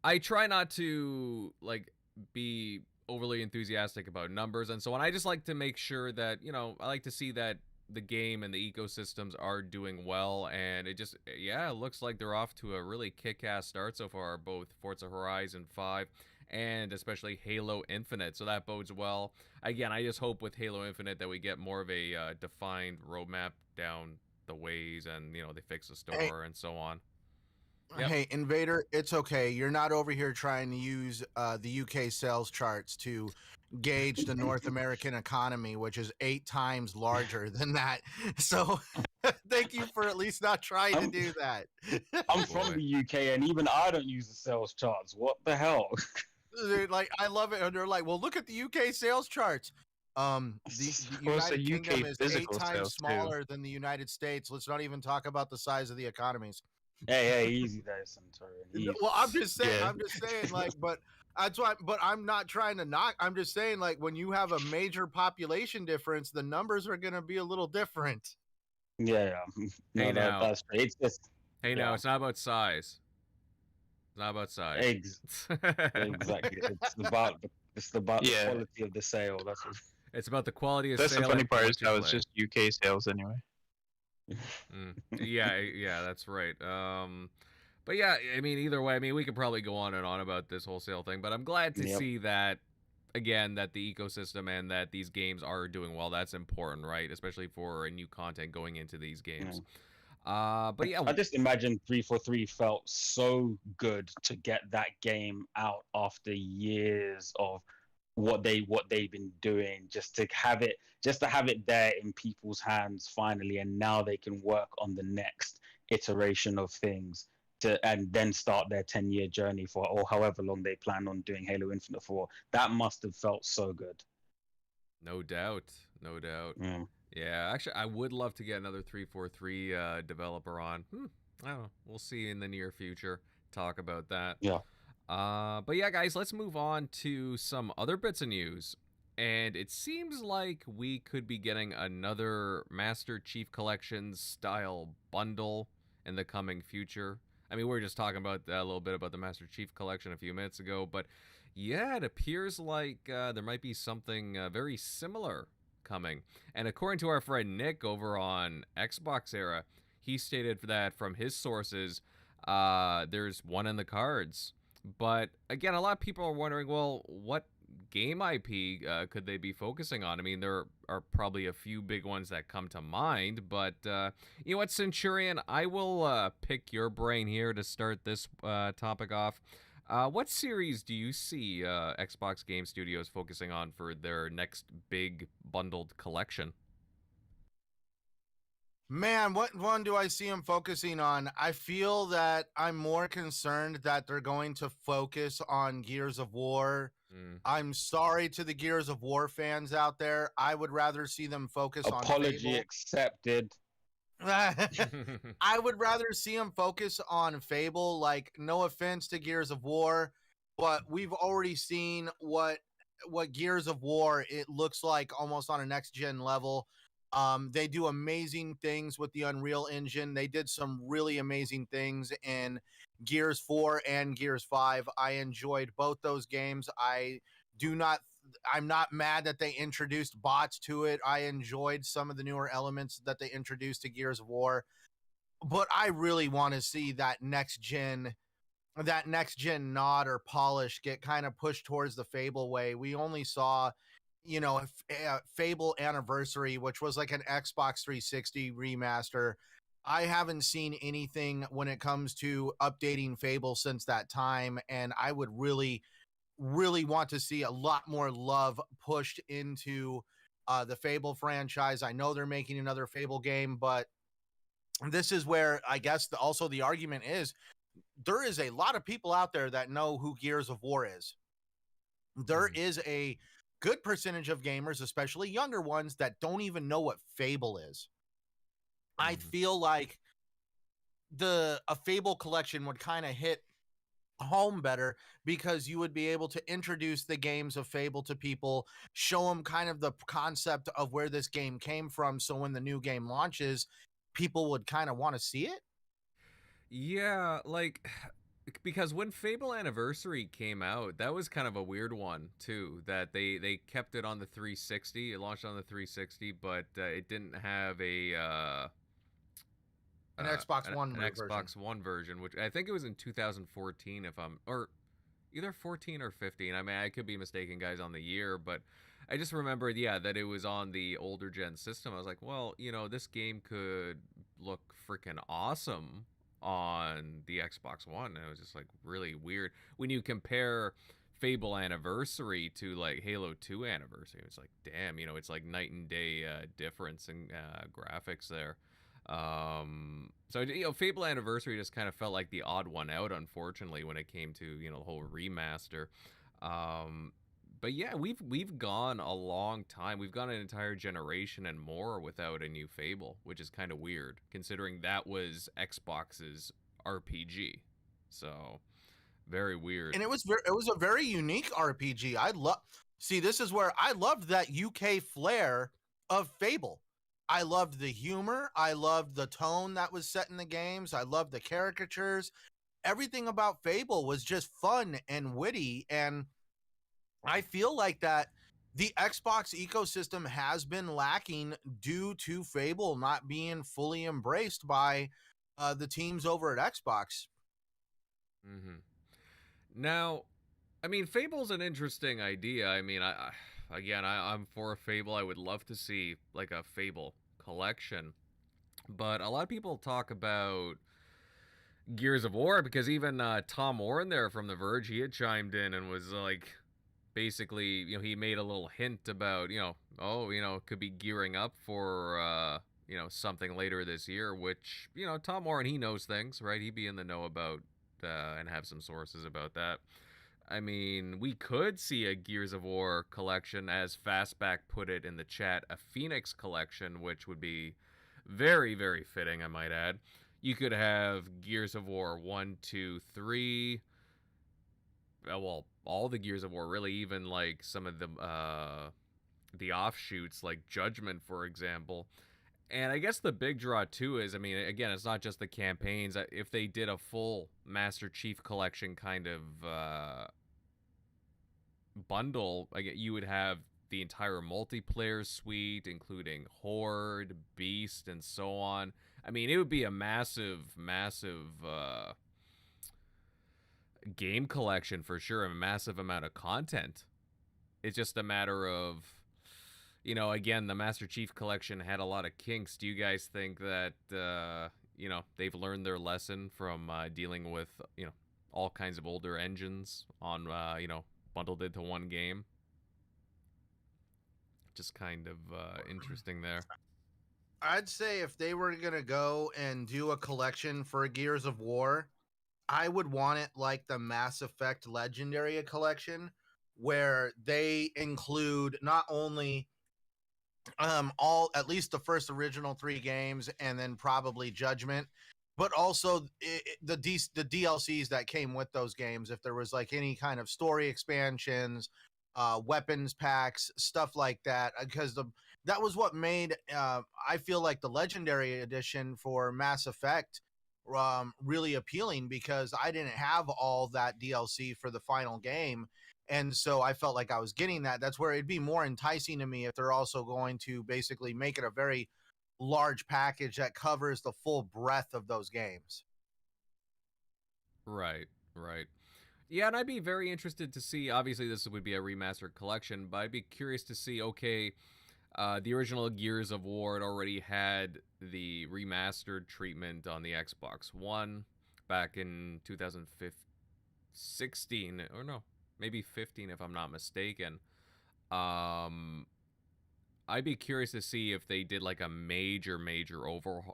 I try not to like be overly enthusiastic about numbers and so on. I just like to make sure that, I like to see that the game and the ecosystems are doing well, and it just, yeah, it looks like they're off to a really kick-ass start so far, both Forza Horizon 5 and especially Halo Infinite, so that bodes well. Again, I just hope with Halo Infinite that we get more of a defined roadmap down the ways, and they fix the Hey, store and so on. Yep. hey, Invader, it's okay. You're not over here trying to use the UK sales charts to gauge the North American economy, which is 8 times larger than that. So thank you for at least not trying to I'm do that. I'm Boy. from the UK, and even I don't use the sales charts. What the hell? They're like, I love it. And they're like, well, look at the UK sales charts. The Well, it's a United Kingdom UK is 8 physical times sales too. smaller than the United States. Let's not even talk about the size of the economies. Hey, easy there, Centurion. Easy. Well, I'm just saying, Yeah. like, but that's why. But I'm not trying to knock. I'm just saying, like, when you have a major population difference, the numbers are going to be a little different. Yeah. No, Hey, now. that's great. It's just Hey, yeah. now, it's not about size. It's not about size. Exactly. It's about Yeah. the quality of the sale. That's what. It's about the quality of That's sale. the funny and part what is you how it's play. just UK sales anyway. Yeah, that's right. But yeah, I mean, either way, I mean, we could probably go on and on about this wholesale thing, but I'm glad to Yep. see that, again, that the ecosystem and that these games are doing well. That's important, right? Especially for new content going into these games. But yeah, I just imagine 343 felt so good to get that game out after years of what they've been doing, just to have it there in people's hands finally, and now they can work on the next iteration of things and then start their 10-year journey for, or however long they plan on doing Halo Infinite for. That must have felt so good. no doubt. Mm. Yeah, actually, I would love to get another 343 developer on. I don't know. We'll see in the near future. Talk about that. Yeah. But yeah, guys, let's move on to some other bits of news. And it seems like we could be getting another Master Chief Collection style bundle in the coming future. I mean, we were just talking about a little bit about the Master Chief Collection a few minutes ago, but yeah, it appears like there might be something very similar coming. And according to our friend Nick over on Xbox Era, he stated that from his sources, there's one in the cards. But again, a lot of people are wondering, well, what game IP could they be focusing on? I mean, there are probably a few big ones that come to mind, but you know what, Centurion? I will pick your brain here to start this topic off. What series do you see Xbox Game Studios focusing on for their next big bundled collection? Man, what one do I see them focusing on? I feel that I'm more concerned that they're going to focus on Gears of War. I'm sorry to the Gears of War fans out there. I would rather see them focus on Apology Fable. accepted. I would rather see them focus on Fable. Like, no offense to Gears of War, but we've already seen what Gears of War it looks like almost on a next gen level. They do amazing things with the Unreal Engine. They did some really amazing things in Gears 4 and Gears 5. I enjoyed both those games. I'm not mad that they introduced bots to it. I enjoyed some of the newer elements that they introduced to Gears of War. But I really want to see that next gen nod or polish get kind of pushed towards the Fable way. We only saw, Fable Anniversary, which was like an Xbox 360 remaster. I haven't seen anything when it comes to updating Fable since that time, and I would really, really want to see a lot more love pushed into the Fable franchise. I know they're making another Fable game, but this is where I guess also the argument is there is a lot of people out there that know who Gears of War is. There is a good percentage of gamers, especially younger ones, that don't even know what Fable is. I feel like a Fable collection would kind of hit home better because you would be able to introduce the games of Fable to people, show them kind of the concept of where this game came from, so when the new game launches, people would kind of want to see it. Yeah, like, because when Fable Anniversary came out, that was kind of a weird one too, that they kept it on the 360. It launched on the 360, but it didn't have an Xbox One version. Xbox One version, which I think it was in 2014, or either 14 or 15. I mean, I could be mistaken, guys, on the year, but I just remembered, that it was on the older gen system. I was like, well, this game could look freaking awesome on the Xbox One. And it was just like really weird when you compare Fable Anniversary to like Halo 2 Anniversary. It's like, damn, it's like night and day difference in graphics there. So Fable Anniversary just kind of felt like the odd one out, unfortunately, when it came to the whole remaster. But yeah, we've gone a long time. We've gone an entire generation and more without a new Fable, which is kind of weird considering that was Xbox's RPG. So very weird. And it was a very unique RPG. This is where I loved that UK flair of Fable. I loved the humor. I loved the tone that was set in the games. I loved the caricatures. Everything about Fable was just fun and witty, and I feel like that the Xbox ecosystem has been lacking due to Fable not being fully embraced by the teams over at Xbox. Now, I mean, Fable's an interesting idea. I mean, I'm for a Fable. I would love to see like a Fable collection, but a lot of people talk about Gears of War because even Tom Warren there from The Verge, he had chimed in and was like, basically, he made a little hint about, could be gearing up for, something later this year, which, Tom Warren, he knows things, right? He'd be in the know about, and have some sources about that. I mean, we could see a Gears of War collection, as Fastback put it in the chat, a Phoenix collection, which would be very, very fitting, I might add. You could have Gears of War 1, 2, 3, well, all the Gears of War, really, even like some of the offshoots, like Judgment, for example. And I guess the big draw too is, I mean, again, it's not just the campaigns. If they did a full Master Chief Collection kind of bundle, you would have the entire multiplayer suite, including Horde, Beast, and so on. I mean, it would be a massive, massive game collection for sure, a massive amount of content. It's just a matter of, again, the Master Chief Collection had a lot of kinks. Do you guys think that, they've learned their lesson from dealing with, all kinds of older engines on, bundled into one game? Just kind of interesting there. I'd say if they were going to go and do a collection for Gears of War, I would want it like the Mass Effect Legendary Collection, where they include not only at least the first original 3 games and then probably Judgment, but also the DLCs that came with those games. If there was like any kind of story expansions weapons packs, stuff like that, because that was what made I feel like the Legendary Edition for Mass Effect really appealing, because I didn't have all that DLC for the final game. And so I felt like I was getting that. That's where it'd be more enticing to me if they're also going to basically make it a very large package that covers the full breadth of those games. Right, right. Yeah, and I'd be very interested to see. Obviously, this would be a remastered collection, but I'd be curious to see. Okay, the original Gears of War already had the remastered treatment on the Xbox One back in 2016, or no, maybe 15 if I'm not mistaken. Um, I'd be curious to see if they did like a major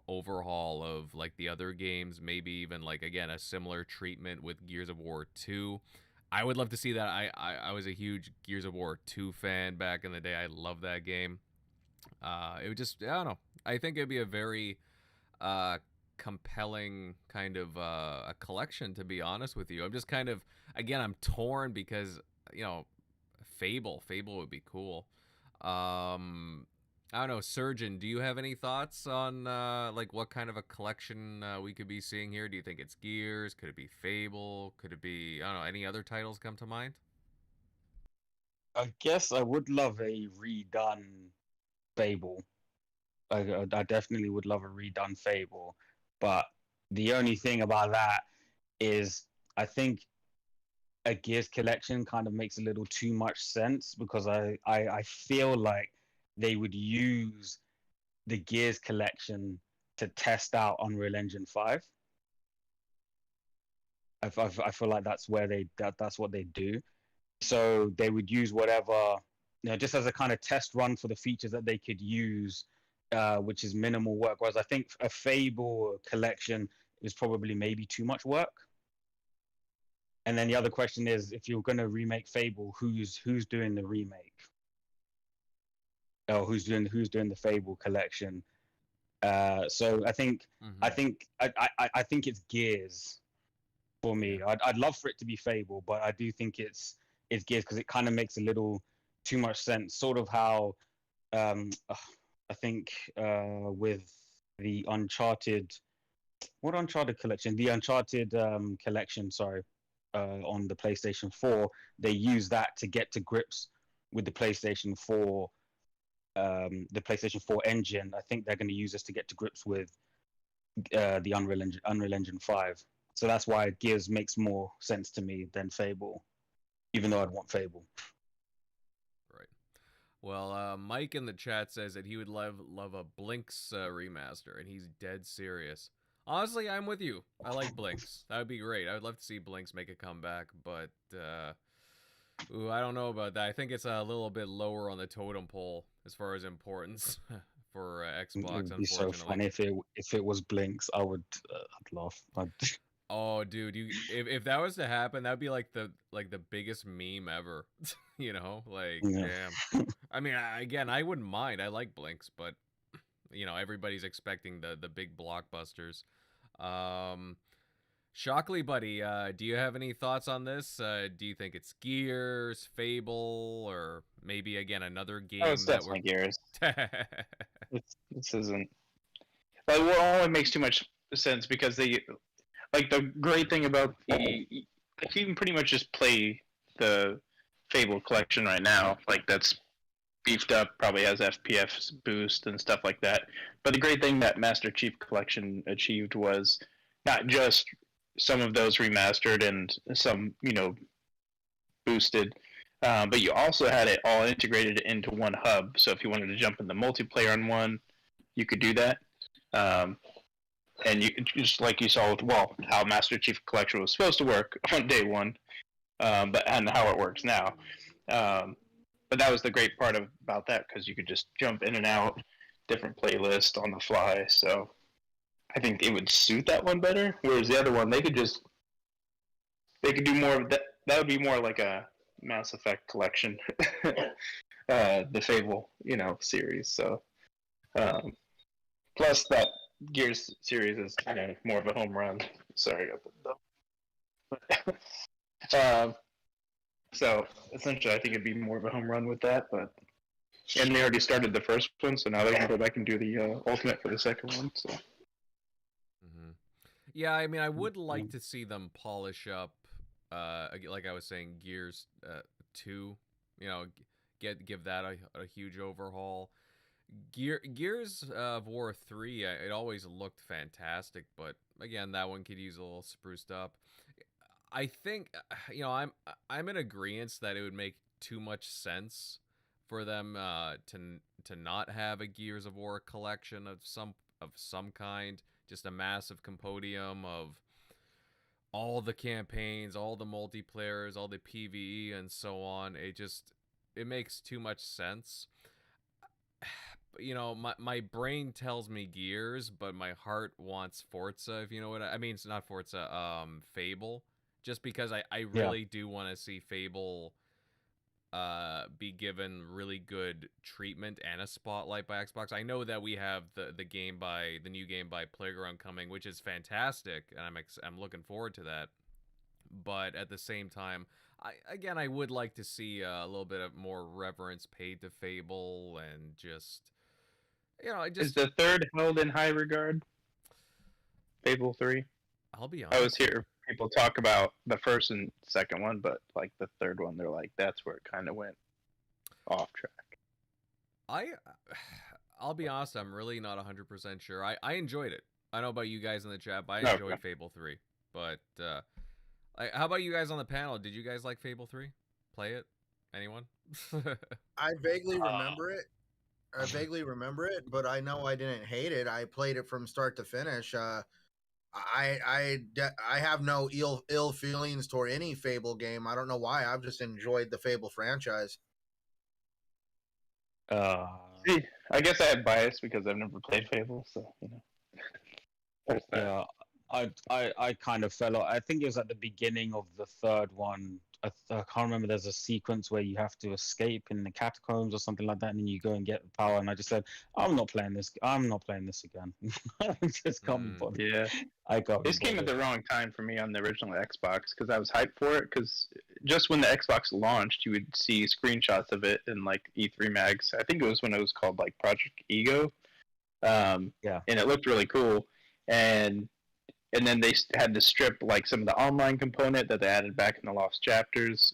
overhaul of like the other games, maybe even like again a similar treatment with Gears of War 2. I would love to see that. I was a huge Gears of War 2 fan back in the day. I love that game. It would just, I don't know. I think it'd be a very uh, compelling kind of a collection, to be honest with you. I'm just kind of, again, I'm torn because, you know, Fable would be cool. I don't know, Surgeon, do you have any thoughts on like what kind of a collection we could be seeing here? Do you think it's Gears? Could it be Fable? Could it be, I don't know, any other titles come to mind? I guess I would love a redone Fable. I definitely would love a redone Fable, but the only thing about that is I think a Gears collection kind of makes a little too much sense, because I feel like they would use the Gears collection to test out Unreal Engine 5. I feel like that's where that's what they do. So they would use whatever, just as a kind of test run for the features that they could use, which is minimal work. Whereas I think a Fable collection is probably maybe too much work. And then the other question is, if you're going to remake Fable, who's doing the remake? Or who's doing the Fable collection? So I think I think it's Gears for me. Yeah. I'd love for it to be Fable, but I do think it's Gears, because it kind of makes a little too much sense. Sort of how I think with the Uncharted collection, the Uncharted collection, sorry, on the PlayStation 4, they use that to get to grips with the PlayStation 4. The PlayStation 4 engine. I think they're going to use this to get to grips with the Unreal Engine 5. So that's why Gears makes more sense to me than Fable, even though I'd want Fable. Right. Well, Mike in the chat says that he would love a Blinks remaster, and he's dead serious. Honestly, I'm with you. I like Blinks. That would be great. I would love to see Blinks make a comeback, but I don't know about that. I think it's a little bit lower on the totem pole as far as importance for Xbox. It would be so funny if it was Blinks. I'd laugh. Oh, dude, if that was to happen, that'd be like the biggest meme ever. You know, like damn. I mean, again, I wouldn't mind. I like Blinks, but you know, everybody's expecting the big blockbusters. Shockley, buddy, do you have any thoughts on this? Do you think it's Gears, Fable, or maybe again another game? Oh, it's definitely Gears. This isn't like, well, only makes too much sense because they like the great thing about you can pretty much just play the Fable collection right now. Like that's beefed up, probably has FPS boost and stuff like that. But the great thing that Master Chief Collection achieved was not just some of those remastered and some, boosted, but you also had it all integrated into one hub. So if you wanted to jump in the multiplayer on one, you could do that. And you just like you saw with how Master Chief Collection was supposed to work on day one, and how it works now. But that was the great part about that, because you could just jump in and out, different playlist on the fly. So I think it would suit that one better. Whereas the other one, they could do more of that. That would be more like a Mass Effect collection, the Fable, series. So plus that Gears series is more of a home run. Sorry about that. So essentially, I think it'd be more of a home run with that. But and they already started the first one, so now they're gonna go back and do the ultimate for the second one. So Hmm. Yeah, I mean, I would like to see them polish up, like I was saying, Gears 2. You know, give that a huge overhaul. Gears of War 3, it always looked fantastic, but again, that one could use a little spruced up. I think I'm in agreement that it would make too much sense for them to not have a Gears of War collection of some kind, just a massive compendium of all the campaigns, all the multiplayers, all the PvE and so on. It makes too much sense. My brain tells me Gears, but my heart wants Forza, if you know what I mean. It's not Forza, Fable. Just because I really do want to see Fable be given really good treatment and a spotlight by Xbox. I know that we have the new game by Playground coming, which is fantastic, and I'm looking forward to that. But at the same time, I would like to see a little bit of more reverence paid to Fable, and just is the third held in high regard? Fable 3. I'll be honest. I was here. People talk about the first and second one, but like the third one, they're like, that's where it kind of went off track. I'll be honest, I'm really not 100% sure. I enjoyed it. I don't know about you guys in the chat, but I enjoyed Fable 3. But how about you guys on the panel? Did you guys like Fable 3? Play it? Anyone? I vaguely remember it. But I know I didn't hate it. I played it from start to finish. I have no ill feelings toward any Fable game. I don't know why. I've just enjoyed the Fable franchise. See, I guess I have bias because I've never played Fable, so Yeah, I kind of fell off. I think it was at the beginning of the third one. I can't remember. There's a sequence where you have to escape in the catacombs or something like that, and then you go and get the power. And I just said, I'm not playing this again. I just can't be bothered. Yeah, I got this came at the wrong time for me on the original Xbox because I was hyped for it. Because just when the Xbox launched, you would see screenshots of it in like E3 mags. I think it was when it was called like Project Ego. And it looked really cool. And then they had to strip like some of the online component that they added back in the Lost Chapters.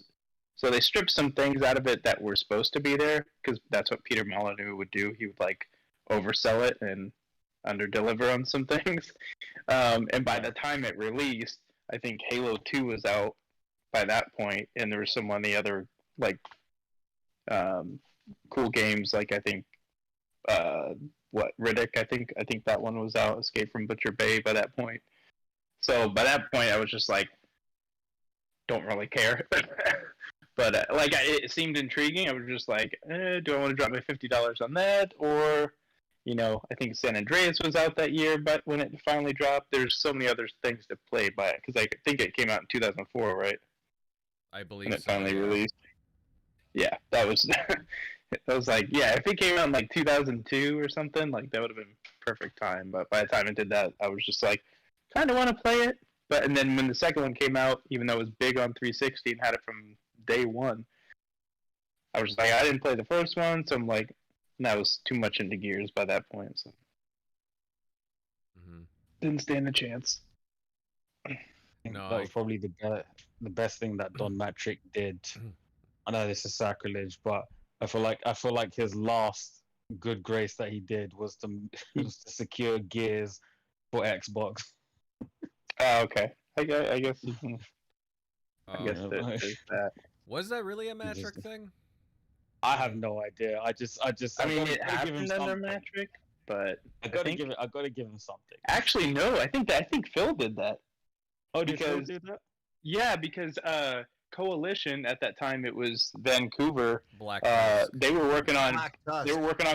So they stripped some things out of it that were supposed to be there because that's what Peter Molyneux would do. He would like oversell it and underdeliver on some things. And by the time it released, I think Halo 2 was out by that point, and there were some of the other like cool games, like I think Riddick. I think that one was out. Escape from Butcher Bay by that point. So by that point, I was just like, don't really care. But it seemed intriguing. I was just like, do I want to drop my $50 on that? Or, I think San Andreas was out that year, but when it finally dropped, there's so many other things to play by it. Because I think it came out in 2004, right? I believe when it finally released. Yeah, that was... I was like, yeah, if it came out in like 2002 or something, like that would have been perfect time. But by the time it did that, I was just like, kind of want to play it. And then when the second one came out, even though it was big on 360 and had it from day one, I was just like, I didn't play the first one, so I'm like, that was too much into Gears by that point. So didn't stand a chance. I think that was probably the best thing that Don Matrick did. I know this is sacrilege, but I feel like his last good grace that he did was to secure Gears for Xbox. Okay. I guess. I guess there's that. Was that really a Matrick thing? I have no idea. I mean, it happened under Matrick, but I gotta give him something. Actually, no. I think Phil did that. Oh, did Phil do that? Yeah, because Coalition at that time, it was Vancouver. They were working on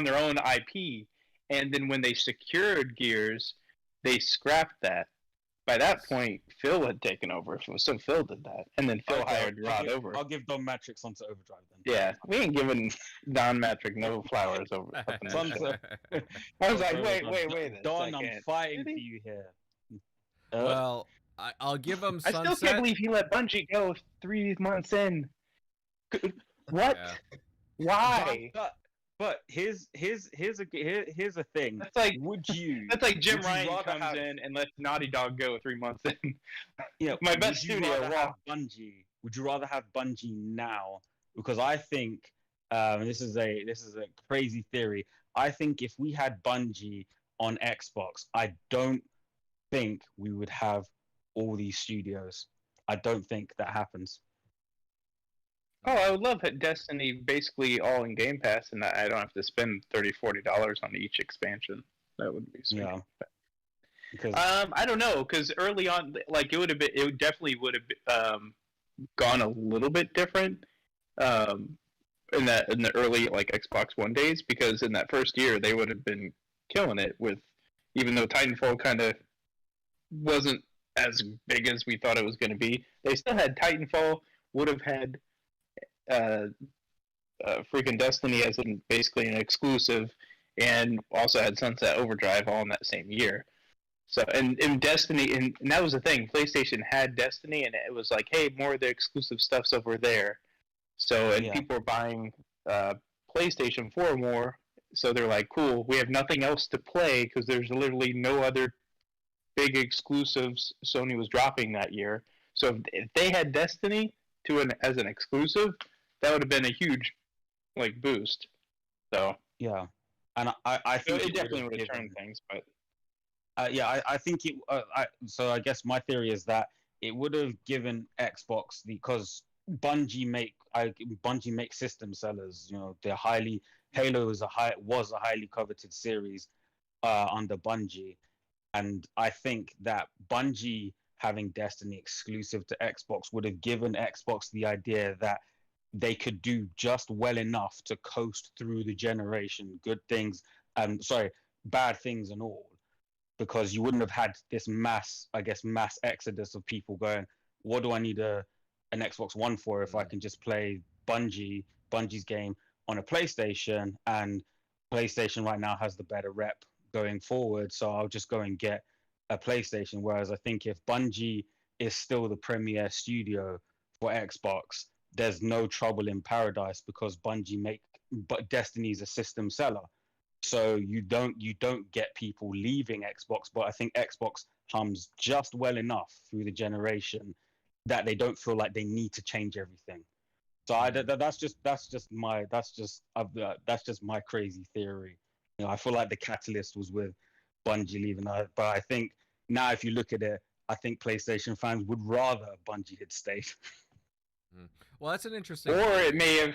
their own IP, and then when they secured Gears, they scrapped that. By that point, Phil had taken over, so Phil did that, and then Phil hired Rod over. I'll give Don Matrick Sunset Overdrive then. Yeah, we ain't giving Don Matrick no flowers over. Sunset. I was like, wait, Don, I'm fighting for you here. Well, I'll give him Sunset. I still can't believe he let Bungie go 3 months in. What? Yeah. Why? But here's a thing. That's like Would you? That's like Jim would you Ryan rather comes have, in and lets Naughty Dog go 3 months in. Yeah, My best would you studio. rather Wow. have Bungie? Would you rather have Bungie now? Because I think this is a crazy theory. I think if we had Bungie on Xbox, I don't think we would have all these studios. I don't think that happens. Oh, I would love Destiny basically all in Game Pass, and I don't have to spend $30-$40 on each expansion. That would be sweet. Yeah. Because I don't know, because early on, like it definitely would have gone a little bit different in the early like Xbox One days, because in that first year they would have been killing it with, even though Titanfall kind of wasn't as big as we thought it was going to be, they still had Titanfall, would have had freaking Destiny as basically an exclusive, and also had Sunset Overdrive all in that same year. So and Destiny, and that was the thing. PlayStation had Destiny, and it was like, hey, more of the exclusive stuff's over there. So and people were buying PlayStation 4 more. So they're like, cool, we have nothing else to play because there's literally no other big exclusives Sony was dropping that year. So if they had Destiny as an exclusive, that would have been a huge like boost. So yeah, and I think it definitely would have turned things, but. I think it. So I guess my theory is that it would have given Xbox because Bungie make system sellers. You know, they're highly. Halo was a highly coveted series under Bungie, and I think that Bungie having Destiny exclusive to Xbox would have given Xbox the idea that they could do just well enough to coast through the generation, bad things and all. Because you wouldn't have had this mass exodus of people going, what do I need an Xbox One for if I can just play Bungie's game on a PlayStation, and PlayStation right now has the better rep going forward, so I'll just go and get a PlayStation. Whereas I think if Bungie is still the premier studio for Xbox, there's no trouble in paradise because but Destiny's a system seller. So you don't get people leaving Xbox, but I think Xbox hums just well enough through the generation that they don't feel like they need to change everything. So that's just my crazy theory. You know, I feel like the catalyst was with Bungie leaving, but I think now if you look at it, I think PlayStation fans would rather Bungie had stayed. Well, that's an interesting. Or it may have.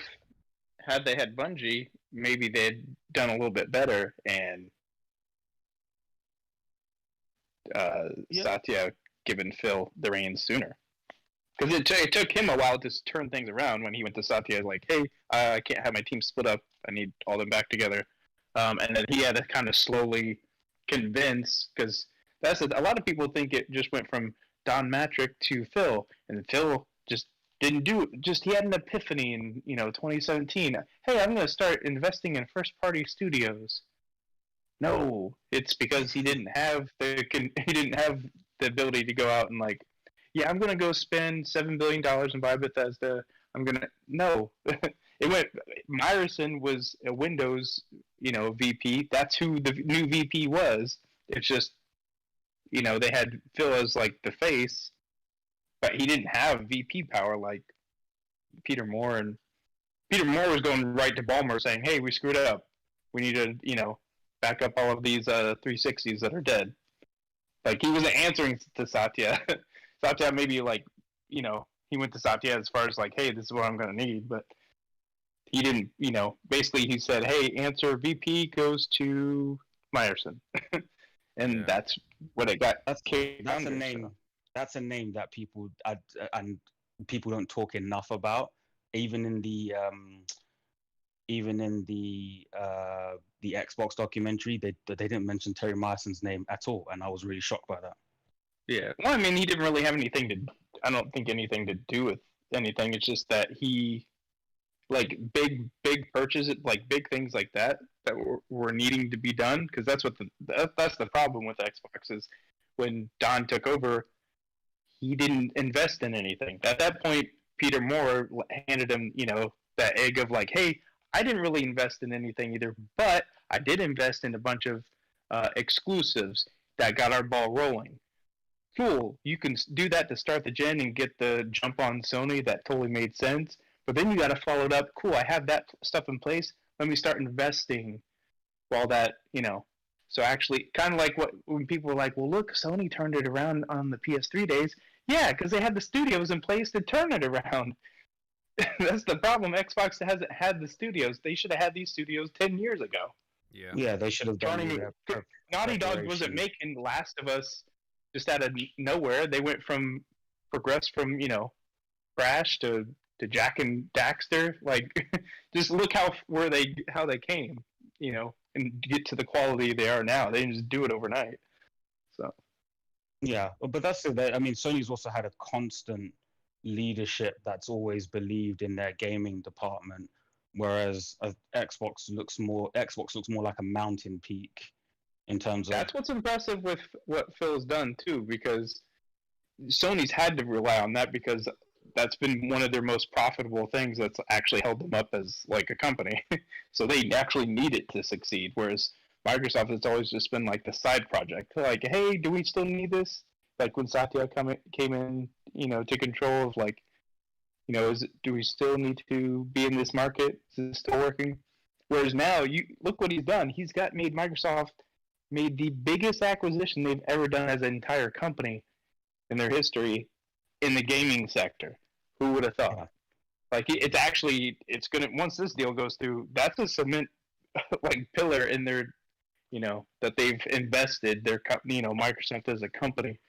Had they had Bungie, maybe they'd done a little bit better, and Satya given Phil the reins sooner. Because it took him a while to turn things around when he went to Satya, like, hey, I can't have my team split up. I need all them back together. And then he had to kind of slowly convince, because a lot of people think it just went from Don Matrick to Phil, and Phil just didn't do it. Just he had an epiphany in 2017. Hey, I'm going to start investing in first party studios. No, it's because he didn't have the ability to go out and like, yeah, I'm going to go spend $7 billion and buy Bethesda. No. It went. Myerson was a Windows VP. That's who the new VP was. It's just they had Phil as like the face. But he didn't have VP power like Peter Moore, and Peter Moore was going right to Ballmer saying, hey, we screwed up. We need to, back up all of these 360s that are dead. Like, he wasn't answering to Satya. Satya maybe, like, he went to Satya as far as, like, hey, this is what I'm going to need. But he didn't, basically he said, hey, answer VP goes to Myerson. And that's what it got. That's a name. So. That's a name that people don't talk enough about. Even in the Xbox documentary, they didn't mention Terry Myerson's name at all, and I was really shocked by that. Yeah, well, I mean, he didn't really have I don't think anything to do with anything. It's just that he, like, big purchases, like big things like that were needing to be done, because that's the problem with Xbox is when Don took over. He didn't invest in anything. At that point, Peter Moore handed him, that egg of like, hey, I didn't really invest in anything either, but I did invest in a bunch of exclusives that got our ball rolling. Cool, you can do that to start the gen and get the jump on Sony. That totally made sense. But then you got to follow it up. Cool, I have that stuff in place. Let me start investing while that, So actually, kind of like when people were like, well, look, Sony turned it around on the PS3 days. Yeah, because they had the studios in place to turn it around. That's the problem. Xbox hasn't had the studios. They should have had these studios 10 years ago. Yeah, they should have done Naughty Dog wasn't making Last of Us just out of nowhere. They progressed from, Crash to Jack and Daxter. Like, just look how they came, and get to the quality they are now. They didn't just do it overnight. So. Yeah, but that's it. I mean, Sony's also had a constant leadership that's always believed in their gaming department, whereas Xbox looks more like a mountain peak in terms of. That's what's impressive with what Phil's done too, because Sony's had to rely on that because that's been one of their most profitable things that's actually held them up as like a company. So they actually need it to succeed, whereas Microsoft has always just been like the side project. Like, hey, do we still need this? Like when Satya came in, to control of like, do we still need to be in this market? Is it still working? Whereas now, you look what he's done. Microsoft made the biggest acquisition they've ever done as an entire company in their history in the gaming sector. Who would have thought? Like it's gonna, once this deal goes through, that's a cement like pillar in their, that they've invested their company, Microsoft as a company,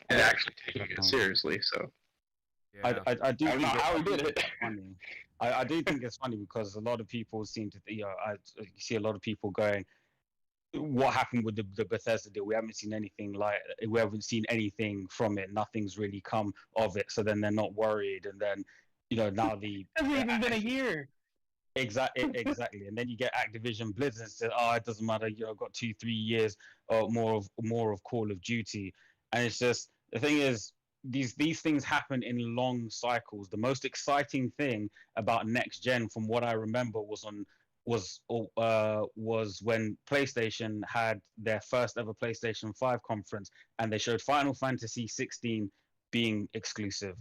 and actually taking it seriously. So yeah. I do think how he did it. Funny. I do think it's funny because a lot of people seem to, you see a lot of people going, what happened with the Bethesda deal? We haven't seen anything from it. Nothing's really come of it. So then they're not worried. And then, now it hasn't even been a year. Exactly. And then you get Activision Blizzard said, it doesn't matter. I've got 2-3 years or more of Call of Duty. And it's just, the thing is, these things happen in long cycles. The most exciting thing about next gen, from what I remember, was when PlayStation had their first ever PlayStation 5 conference, and they showed Final Fantasy 16 being exclusive.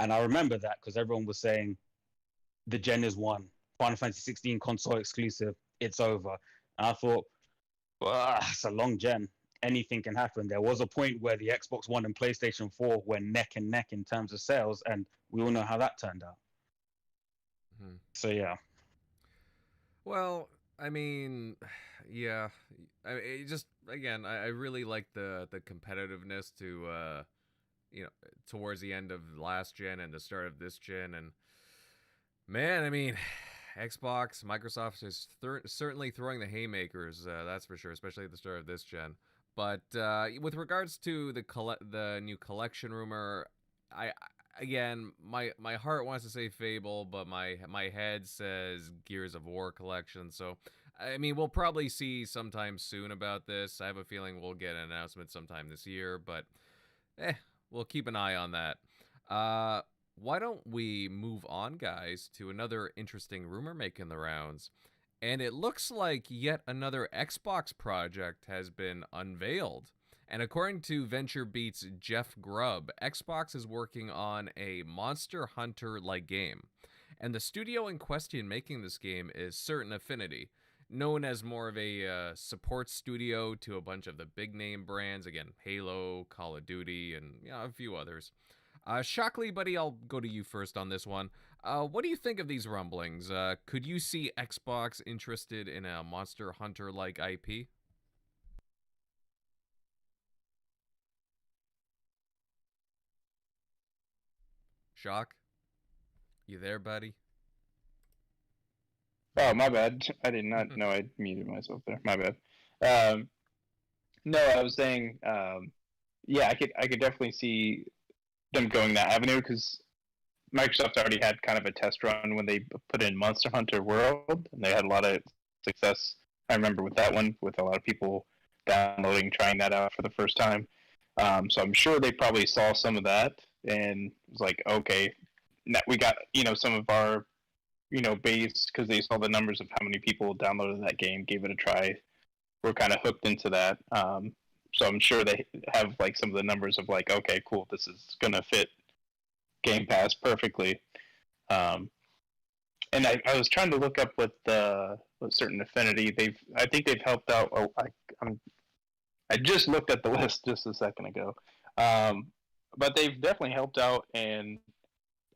And I remember that because everyone was saying the gen is won. Final Fantasy 16 console exclusive. It's over. And I thought, it's a long gen. Anything can happen. There was a point where the Xbox One and PlayStation 4 were neck and neck in terms of sales, and we all know how that turned out. Mm-hmm. So yeah. Well, I mean, yeah. I really like the competitiveness to towards the end of last gen and the start of this gen, and man, I mean, Xbox, Microsoft is certainly throwing the haymakers. That's for sure, especially at the start of this gen. But with regards to the new collection rumor, my heart wants to say Fable, but my head says Gears of War collection. So, I mean, we'll probably see sometime soon about this. I have a feeling we'll get an announcement sometime this year, but we'll keep an eye on that. Why don't we move on, guys, to another interesting rumor making the rounds? And it looks like yet another Xbox project has been unveiled. And according to VentureBeat's Jeff Grubb, Xbox is working on a Monster Hunter-like game. And the studio in question making this game is Certain Affinity, known as more of a support studio to a bunch of the big-name brands. Again, Halo, Call of Duty, and a few others. Shockley, buddy, I'll go to you first on this one. What do you think of these rumblings? Could you see Xbox interested in a Monster Hunter-like IP? Shock? You there, buddy? Oh, my bad. I did not know I muted myself there. My bad. No, I was saying, yeah, I could definitely see them going that avenue because Microsoft already had kind of a test run when they put in Monster Hunter World, and they had a lot of success. I remember with that one, with a lot of people downloading, trying that out for the first time. So I'm sure they probably saw some of that and was like, okay, we got some of our base, because they saw the numbers of how many people downloaded that game, gave it a try. We're kind of hooked into that. So I'm sure they have like some of the numbers of like, okay, cool, this is gonna fit Game Pass perfectly. And I was trying to look up with Certain Affinity. I think they've helped out. I just looked at the list just a second ago, but they've definitely helped out and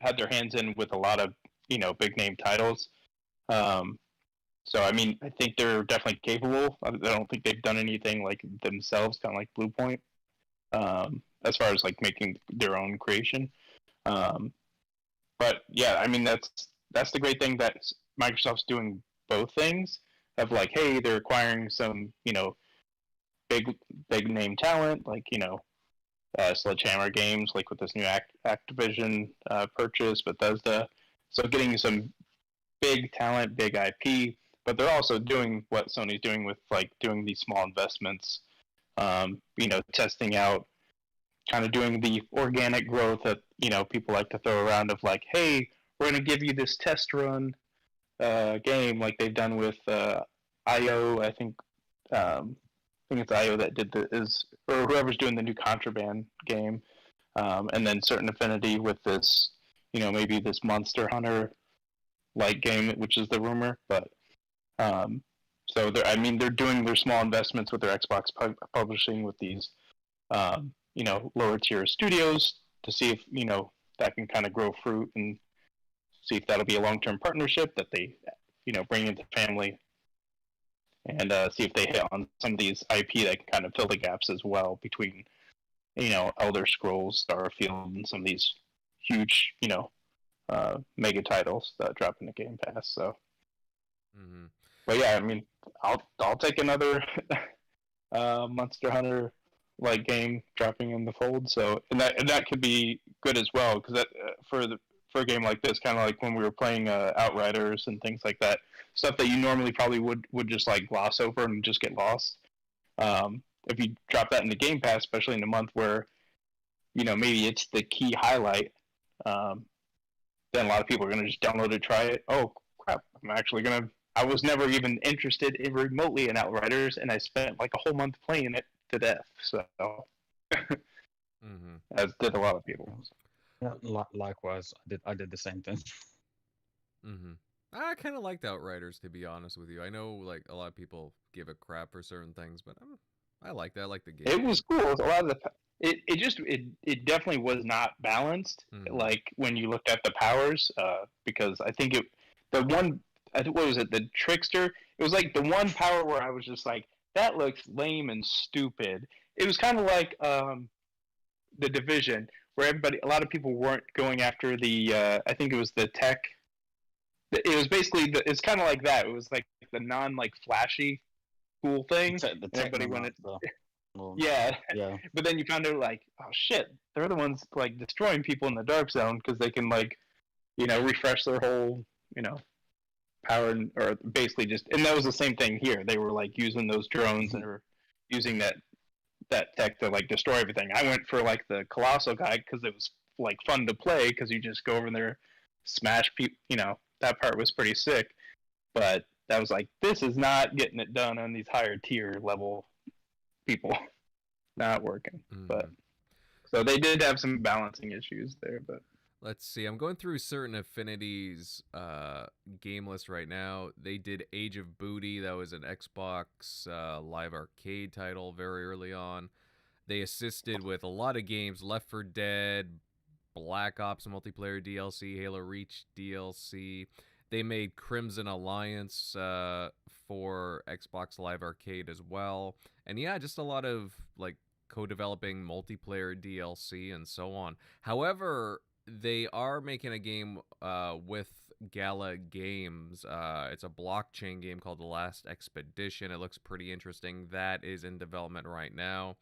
had their hands in with a lot of big name titles. So I mean, I think they're definitely capable. I don't think they've done anything like themselves, kind of like Bluepoint, as far as like making their own creation. But yeah, I mean that's the great thing that Microsoft's doing both things. Of like, hey, they're acquiring some big name talent, like Sledgehammer Games, like with this new Activision purchase, Bethesda. So getting some big talent, big IP, but they're also doing what Sony's doing with like doing these small investments, testing out, kind of doing the organic growth that people like to throw around of like, hey, we're going to give you this test run game like they've done with IO. I think it's IO that did or whoever's doing the new Contraband game, and then Certain Affinity with this, maybe this Monster Hunter like game, which is the rumor. But so they're doing their small investments with their Xbox publishing with these lower tier studios to see if that can kind of grow fruit, and see if that'll be a long-term partnership that they bring into the family, and see if they hit on some of these IP that can kind of fill the gaps as well between Elder Scrolls, Starfield, and some of these huge mega titles that drop into Game Pass. So but yeah, I mean, I'll take another Monster Hunter like game dropping in the fold. So and that could be good as well, because that for a game like this, kind of like when we were playing Outriders and things like that, stuff that you normally probably would just like gloss over and just get lost. If you drop that into Game Pass, especially in a month where maybe it's the key highlight, then a lot of people are going to just download it, try it. Oh crap! I was never even interested in remotely in Outriders, and I spent like a whole month playing it to death. So, as did a lot of people. Yeah, likewise, I did the same thing. I kind of liked Outriders, to be honest with you. I know like a lot of people give it crap for certain things, but I liked it. I liked the game. It was cool. A lot of it definitely was not balanced. Like when you looked at the powers, because I think what was it, the Trickster? It was like the one power where I was just like, that looks lame and stupid. It was kind of like the Division, where a lot of people weren't going after the. I think it was the tech. It was basically it's kind of like that. It was like the non like flashy, cool thing. Everybody wanted. Yeah. But then you found out like, oh shit, they're the ones like destroying people in the Dark Zone because they can like, refresh their whole, power, or basically just, and that was the same thing here. They were like using those drones and were using that tech to like destroy everything. I went for like the Colossal guy because it was like fun to play, because you just go over there, smash people. That part was pretty sick. But that was like, this is not getting it done on these higher tier level people. Not working. But so they did have some balancing issues there. But let's see. I'm going through Certain Affinity's game list right now. They did Age of Booty. That was an Xbox Live Arcade title very early on. They assisted with a lot of games: Left 4 Dead, Black Ops multiplayer DLC, Halo Reach DLC. They made Crimson Alliance for Xbox Live Arcade as well. And yeah, just a lot of like co-developing multiplayer DLC and so on. However, they are making a game with Gala Games. It's a blockchain game called The Last Expedition. It looks pretty interesting. That is in development right now.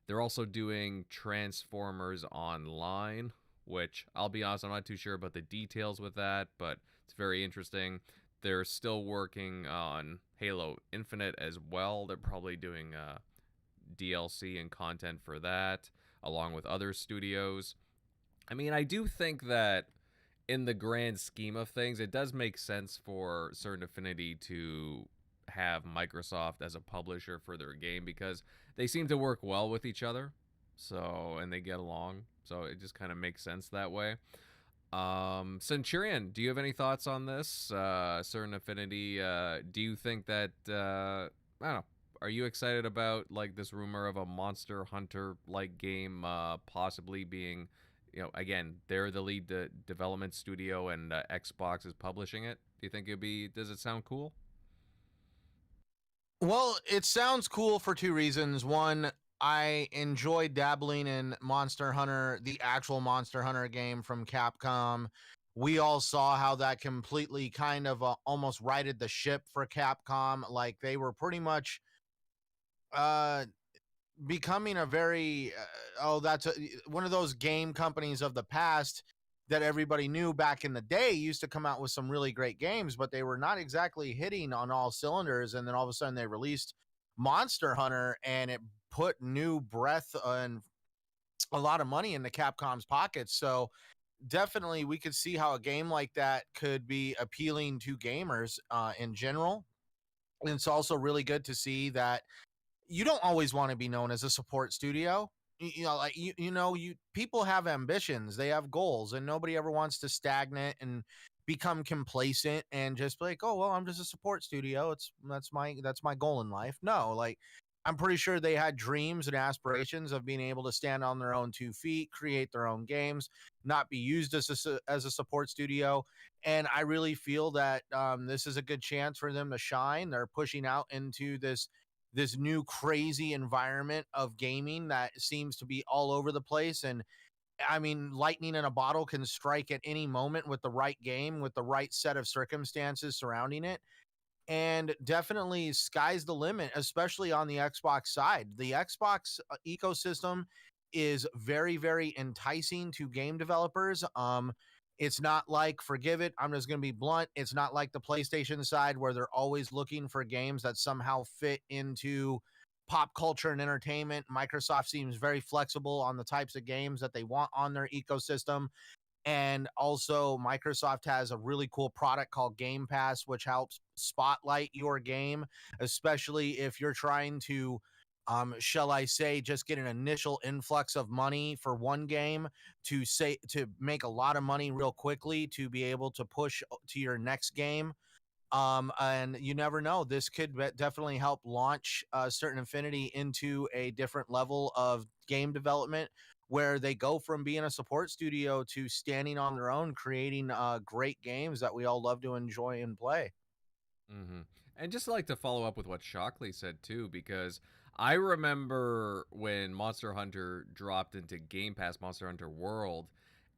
They're also doing Transformers Online, which I'll be honest, I'm not too sure about the details with that, but it's very interesting. They're still working on Halo Infinite as well. They're probably doing DLC and content for that, along with other studios. I mean, I do think that in the grand scheme of things, it does make sense for Certain Affinity to have Microsoft as a publisher for their game because they seem to work well with each other. So, and they get along. So it just kind of makes sense that way. Centurion, do you have any thoughts on this? Certain Affinity, do you think that, I don't know, are you excited about like this rumor of a Monster Hunter like game possibly being, again, they're the lead development studio and Xbox is publishing it? Do you think does it sound cool? Well, it sounds cool for two reasons. One, I enjoy dabbling in Monster Hunter, the actual Monster Hunter game from Capcom. We all saw how that completely kind of almost righted the ship for Capcom. Like they were pretty much uh becoming a very that's one of those game companies of the past that everybody knew back in the day used to come out with some really great games, but they were not exactly hitting on all cylinders. And then all of a sudden they released Monster Hunter and it put new breath and a lot of money into Capcom's pockets. So definitely we could see how a game like that could be appealing to gamers in general. And it's also really good to see that you don't always want to be known as a support studio. Like you people have ambitions, they have goals, and nobody ever wants to stagnate and become complacent and just be like, oh well, I'm just a support studio. That's my goal in life. No, like I'm pretty sure they had dreams and aspirations of being able to stand on their own 2 feet, create their own games, not be used as a support studio. And I really feel that this is a good chance for them to shine. They're pushing out into this new crazy environment of gaming that seems to be all over the place. And I mean, lightning in a bottle can strike at any moment with the right game, with the right set of circumstances surrounding it. And definitely sky's the limit, especially on the Xbox side. The Xbox ecosystem is very, very enticing to game developers. It's not like, forgive it, I'm just going to be blunt. It's not like the PlayStation side where they're always looking for games that somehow fit into pop culture and entertainment. Microsoft seems very flexible on the types of games that they want on their ecosystem. And also, Microsoft has a really cool product called Game Pass, which helps spotlight your game, especially if you're trying to, shall I say, just get an initial influx of money for one game to make a lot of money real quickly to be able to push to your next game. And you never know. This could definitely help launch Certain Affinity into a different level of game development where they go from being a support studio to standing on their own, creating great games that we all love to enjoy and play. Mm-hmm. And just like to follow up with what Shockley said too, because I remember when Monster Hunter dropped into Game Pass, Monster Hunter World,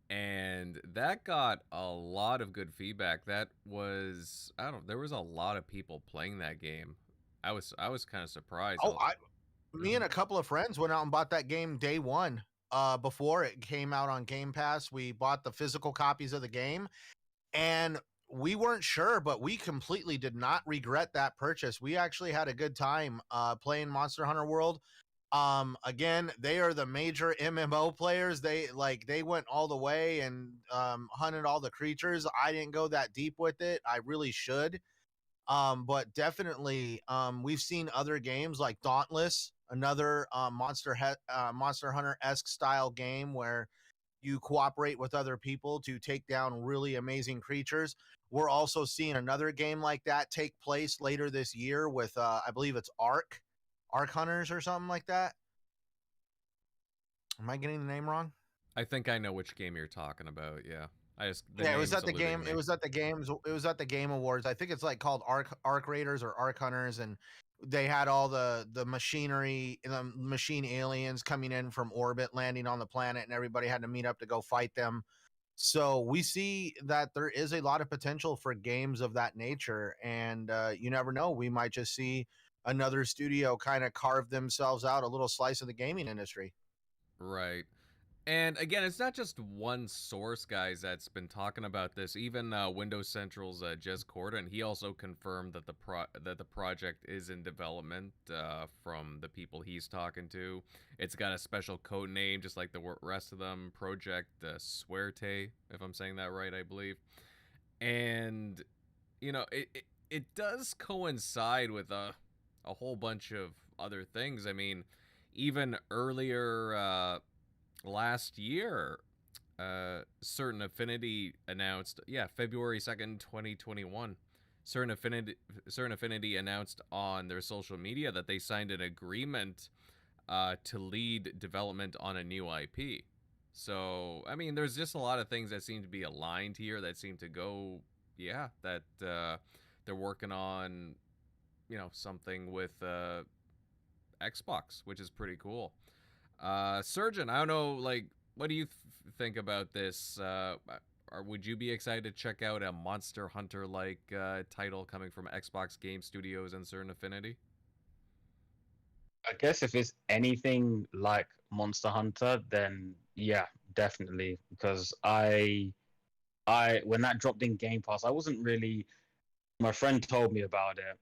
and that got a lot of good feedback. That was, I don't, there was a lot of people playing that game. I was kind of surprised. Oh, me and a couple of friends went out and bought that game day one. Before it came out on Game Pass, we bought the physical copies of the game, and we weren't sure, but we completely did not regret that purchase. We actually had a good time playing Monster Hunter World. Again, they are the major MMO players. They went all the way and hunted all the creatures. I didn't go that deep with it. I really should. But definitely, we've seen other games like Dauntless, another Monster Hunter esque style game where you cooperate with other people to take down really amazing creatures. We're also seeing another game like that take place later this year with I believe it's Ark Hunters or something like that. Am I getting the name wrong? I think I know which game you're talking about. Yeah, It was at the game. It was at the games. It was at the Game Awards. I think it's like called Ark Raiders or Ark Hunters, and they had all the machinery, the machine aliens coming in from orbit, landing on the planet, and everybody had to meet up to go fight them. So we see that there is a lot of potential for games of that nature, and you never know. We might just see another studio kind of carve themselves out a little slice of the gaming industry. Right. And again, it's not just one source, guys, that's been talking about this. Even Windows Central's Jez Corden, he also confirmed that the project is in development from the people he's talking to. It's got a special code name, just like the rest of them, Project Suerte, if I'm saying that right, I believe. And it does coincide with a whole bunch of other things. I mean, even earlier last year, Certain Affinity announced, February 2nd, 2021. Certain Affinity announced on their social media that they signed an agreement to lead development on a new IP. So, I mean, there's just a lot of things that seem to be aligned here that seem to go, that they're working on, something with Xbox, which is pretty cool. Surgeon, I don't know, like, what do you think about this? Or would you be excited to check out a Monster Hunter-like title coming from Xbox Game Studios and Certain Affinity? I guess if it's anything like Monster Hunter, then yeah, definitely. Because I when that dropped in Game Pass, I wasn't really. My friend told me about it,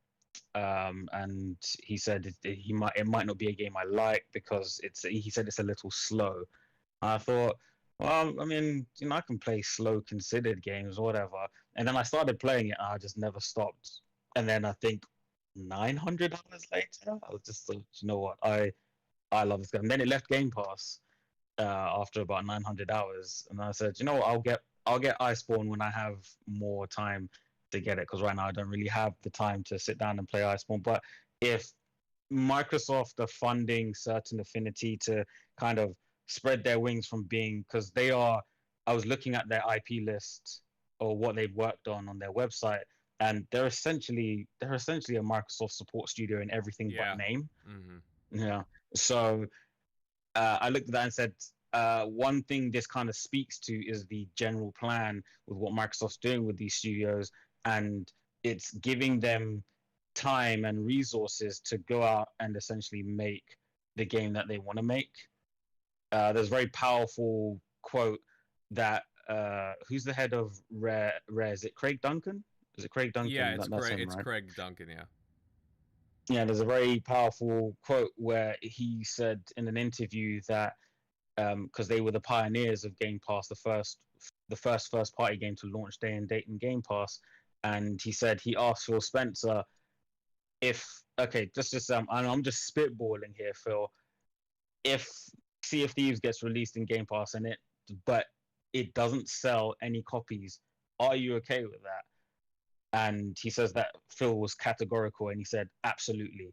and he said it might not be a game I like because he said it's a little slow. I thought, well, I mean, I can play slow considered games or whatever. And then I started playing it, and I just never stopped. And then I think $900 later, I was just like, you know what, I love this game. And then it left Game Pass after about 900 hours, and I said, you know what, I'll get Iceborne when I have more time to get it, because right now I don't really have the time to sit down and play Iceborne. But if Microsoft are funding Certain Affinity to kind of spread their wings from being, because I was looking at their IP list or what they've worked on their website, and they're essentially a Microsoft support studio in everything but name. Mm-hmm. Yeah. So I looked at that and said, one thing this kind of speaks to is the general plan with what Microsoft's doing with these studios, and it's giving them time and resources to go out and essentially make the game that they want to make. There's a very powerful quote that who's the head of Rare? Is it Craig Duncan? Is it Craig Duncan? Yeah, it's That's Craig. him, It's right? Craig Duncan. Yeah. Yeah, there's a very powerful quote where he said in an interview that because they were the pioneers of Game Pass, the first party game to launch day and date in Game Pass, and he said he asked Phil Spencer if just I'm just spitballing here, Phil. If Sea of Thieves gets released in Game Pass but it doesn't sell any copies, are you okay with that? And he says that Phil was categorical, and he said absolutely.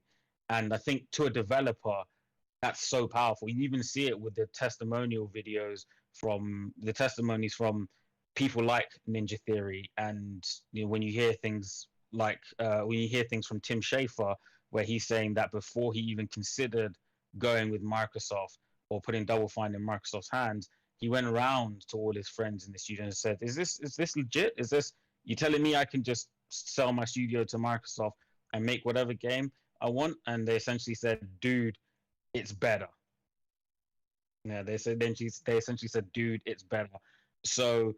And I think to a developer, that's so powerful. You even see it with the testimonials from people like Ninja Theory, and when you hear things from Tim Schafer, where he's saying that before he even considered going with Microsoft or putting Double Fine in Microsoft's hands, he went around to all his friends in the studio and said, "Is this legit? Is this you telling me I can just sell my studio to Microsoft and make whatever game I want?" And they essentially said, "Dude, it's better." Yeah, they essentially said, "Dude, it's better." So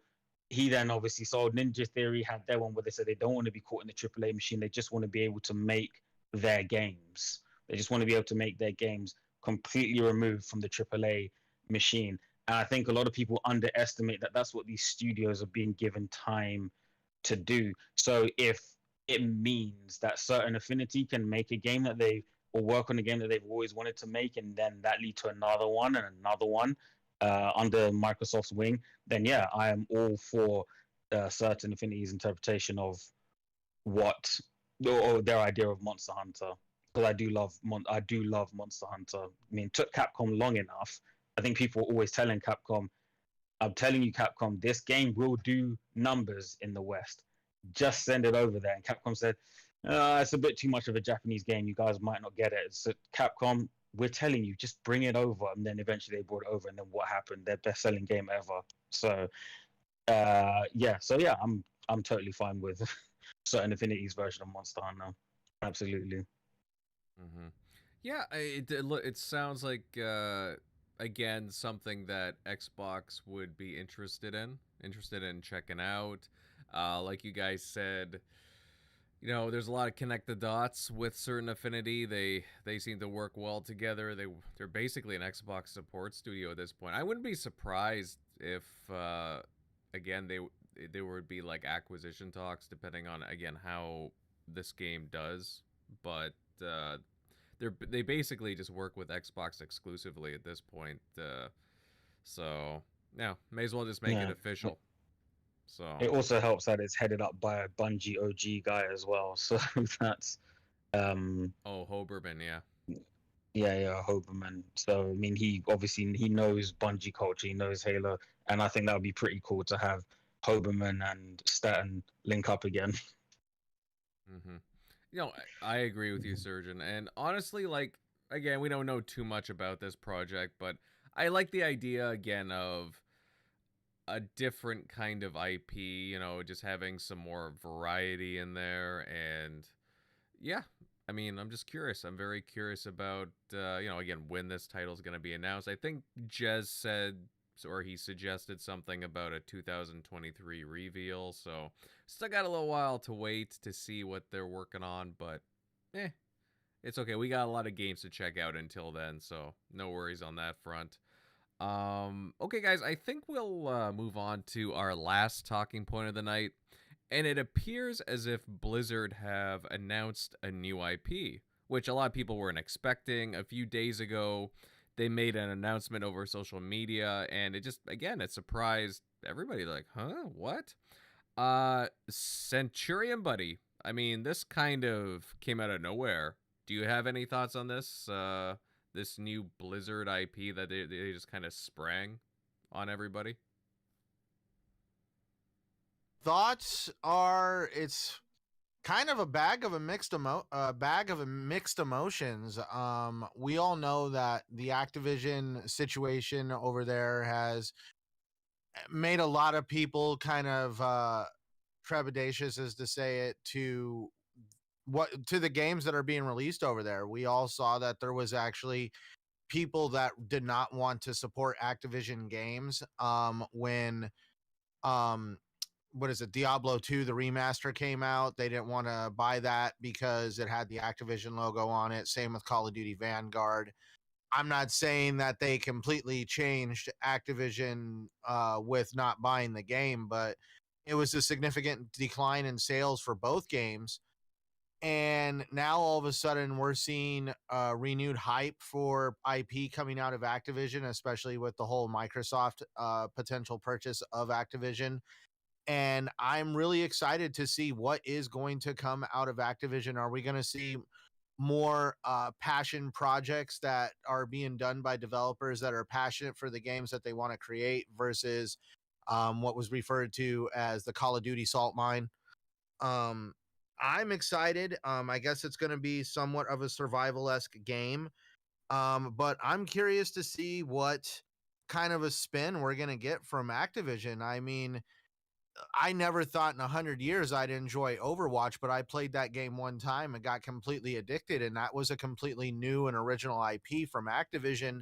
he then obviously sold. Ninja Theory had their one where they said they don't want to be caught in the AAA machine. They just want to be able to make their games. They just want to be able to make their games completely removed from the AAA machine. And I think a lot of people underestimate that that's what these studios are being given time to do. So if it means that Certain Affinity can make a game that or work on a game that they've always wanted to make, and then that lead to another one and another one under Microsoft's wing, then yeah, I am all for Certain Affinity's interpretation of what or their idea of Monster Hunter, because I do love Monster Hunter. I mean, it took Capcom long enough. I think people are always telling Capcom, "I'm telling you, Capcom, this game will do numbers in the West. Just send it over there." And Capcom said, "It's a bit too much of a Japanese game. You guys might not get it." So Capcom, we're telling you, just bring it over. And then eventually they brought it over, and then what happened? Their best-selling game ever. So I'm totally fine with Certain Affinity's version of Monster Hunter. Absolutely. Mm-hmm. Yeah, it sounds like again, something that Xbox would be interested in checking out. Like you guys said, there's a lot of connect the dots with Certain Affinity. They seem to work well together. They're basically an Xbox support studio at this point. I wouldn't be surprised if again there would be like acquisition talks depending on again how this game does, but they basically just work with Xbox exclusively at this point. So yeah, may as well just make it official. So it also helps that it's headed up by a Bungie OG guy as well. So that's Hoberman, yeah. Yeah, Hoberman. So I mean, he knows Bungie culture, he knows Halo, and I think that would be pretty cool to have Hoberman and Staten link up again. Mm-hmm. I agree with you, Surgeon. And honestly, like again, we don't know too much about this project, but I like the idea again of a different kind of IP. Just having some more variety in there, and yeah, I mean, I'm just curious. I'm very curious about, again, when this title is going to be announced. I think Jez said, or he suggested something about a 2023 reveal. So still got a little while to wait to see what they're working on, but it's okay. We got a lot of games to check out until then, so no worries on that front. Okay, guys, I think we'll move on to our last talking point of the night. And it appears as if Blizzard have announced a new IP, which a lot of people weren't expecting. A few days ago, they made an announcement over social media, and it surprised everybody. Like, huh? What? Centurion Buddy. I mean, this kind of came out of nowhere. Do you have any thoughts on this? This new Blizzard IP that they just kind of sprang on everybody? Thoughts are it's kind of a bag of mixed emotions. We all know that the Activision situation over there has made a lot of people kind of trepidatious, as to say it, to the games that are being released over there. We all saw that there was actually people that did not want to support Activision games when um what is it, Diablo 2 the remaster came out. They didn't want to buy that because it had the Activision logo on it. Same with Call of Duty Vanguard. I'm not saying that they completely changed Activision with not buying the game, but it was a significant decline in sales for both games. And now all of a sudden we're seeing renewed hype for IP coming out of Activision, especially with the whole Microsoft potential purchase of Activision. And I'm really excited to see what is going to come out of Activision. Are we going to see more passion projects that are being done by developers that are passionate for the games that they want to create versus what was referred to as the Call of Duty salt mine? I'm excited. I guess it's going to be somewhat of a survival-esque game. But I'm curious to see what kind of a spin we're going to get from Activision. I mean, I never thought in 100 years I'd enjoy Overwatch, but I played that game one time and got completely addicted. And that was a completely new and original IP from Activision.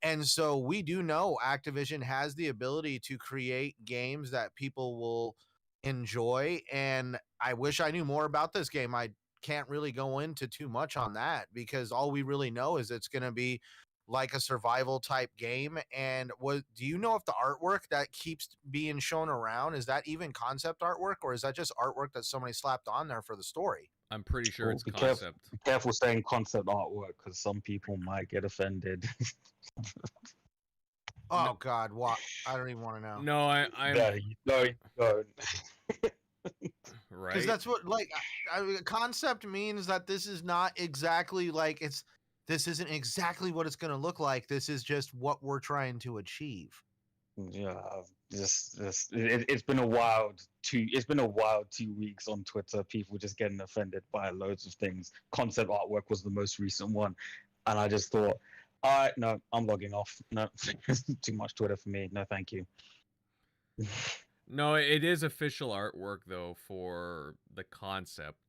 And so we do know Activision has the ability to create games that people will enjoy. And I wish I knew more about this game. I can't really go into too much on that because all we really know is it's going to be like a survival type game. And do you know if the artwork that keeps being shown around, is that even concept artwork, or is that just artwork that somebody slapped on there for the story? I'm pretty sure it's be concept. Careful saying concept artwork because some people might get offended. Oh God, what? I don't even want to know. No, I'm no. Right. Because that's what concept means, that this is not exactly like this isn't exactly what it's going to look like. This is just what we're trying to achieve. Yeah, it's been a wild 2 weeks on Twitter. People just getting offended by loads of things. Concept artwork was the most recent one, and I just thought, all right, no, I'm logging off. No, too much Twitter for me. No, thank you. No, it is official artwork though for the concept.